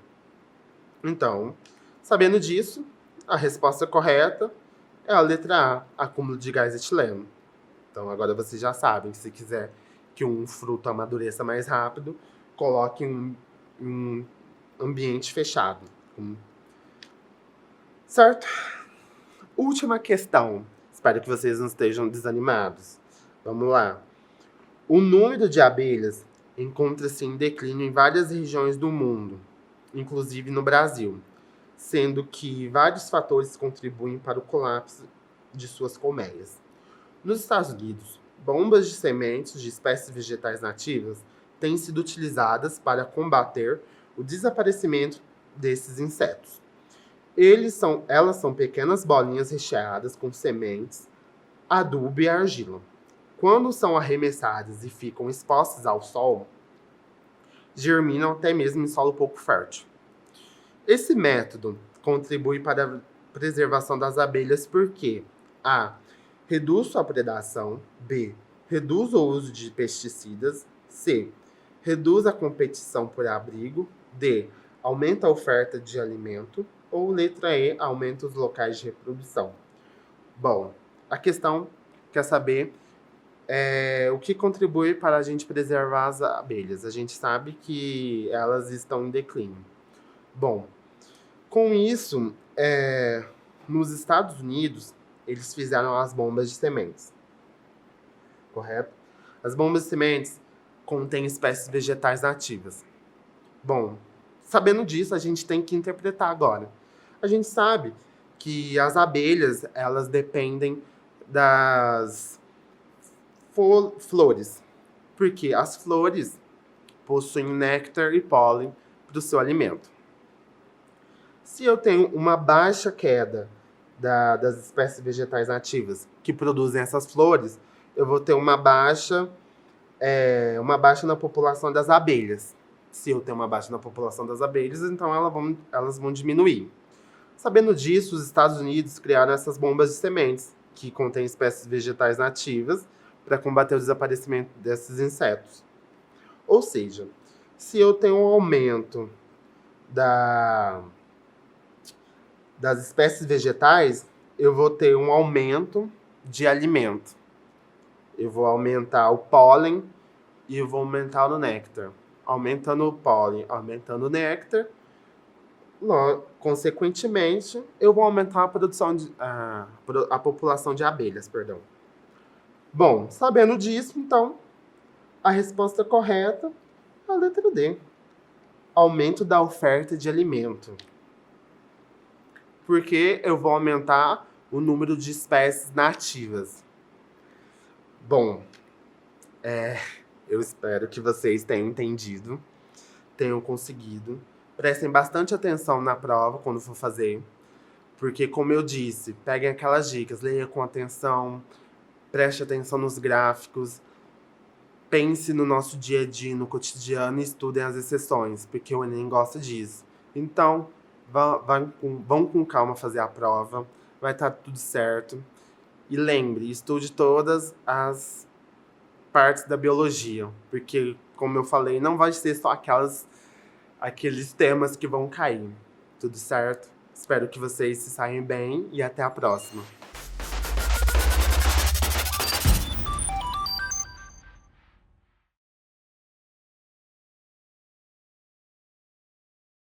Então, sabendo disso, a resposta correta é a letra A, acúmulo de gás etileno. Então, agora vocês já sabem que se quiser que um fruto amadureça mais rápido, coloque em um ambiente fechado. Certo? Última questão. Espero que vocês não estejam desanimados. Vamos lá. O número de abelhas encontra-se em declínio em várias regiões do mundo, inclusive no Brasil, sendo que vários fatores contribuem para o colapso de suas colmeias. Nos Estados Unidos, bombas de sementes de espécies vegetais nativas têm sido utilizadas para combater o desaparecimento desses insetos. Elas são pequenas bolinhas recheadas com sementes, adubo e argila. Quando são arremessadas e ficam expostas ao sol, germinam até mesmo em solo pouco fértil. Esse método contribui para a preservação das abelhas porque A. Reduz sua predação. B. Reduz o uso de pesticidas. C. Reduz a competição por abrigo. D. Aumenta a oferta de alimento. Ou letra E. Aumenta os locais de reprodução. Bom, a questão quer saber o que contribui para a gente preservar as abelhas. A gente sabe que elas estão em declínio. Bom, com isso, nos Estados Unidos, eles fizeram as bombas de sementes. Correto? As bombas de sementes contêm espécies vegetais nativas. Bom, sabendo disso, a gente tem que interpretar agora. A gente sabe que as abelhas, elas dependem das flores, porque as flores possuem néctar e pólen para o seu alimento. Se eu tenho uma baixa queda das espécies vegetais nativas que produzem essas flores, eu vou ter uma baixa na população das abelhas. Se eu tenho uma baixa na população das abelhas, então elas vão diminuir. Sabendo disso, os Estados Unidos criaram essas bombas de sementes, que contêm espécies vegetais nativas, para combater o desaparecimento desses insetos. Ou seja, se eu tenho um aumento das espécies vegetais, eu vou ter um aumento de alimento. Eu vou aumentar o pólen e eu vou aumentar o néctar. Aumentando o pólen, aumentando o néctar, consequentemente, eu vou aumentar a produção a população de abelhas, perdão. Bom, sabendo disso, então, a resposta correta é a letra D. Aumento da oferta de alimento. Porque eu vou aumentar o número de espécies nativas. Bom, eu espero que vocês tenham entendido, tenham conseguido. Prestem bastante atenção na prova quando for fazer. Porque, como eu disse, peguem aquelas dicas, leia com atenção, preste atenção nos gráficos, pense no nosso dia a dia, no cotidiano e estudem as exceções, porque o Enem gosta disso. Então, vão com calma fazer a prova, vai estar tudo certo. E lembre, estude todas as partes da biologia, porque, como eu falei, não vai ser só aqueles temas que vão cair. Tudo certo? Espero que vocês se saiam bem e até a próxima.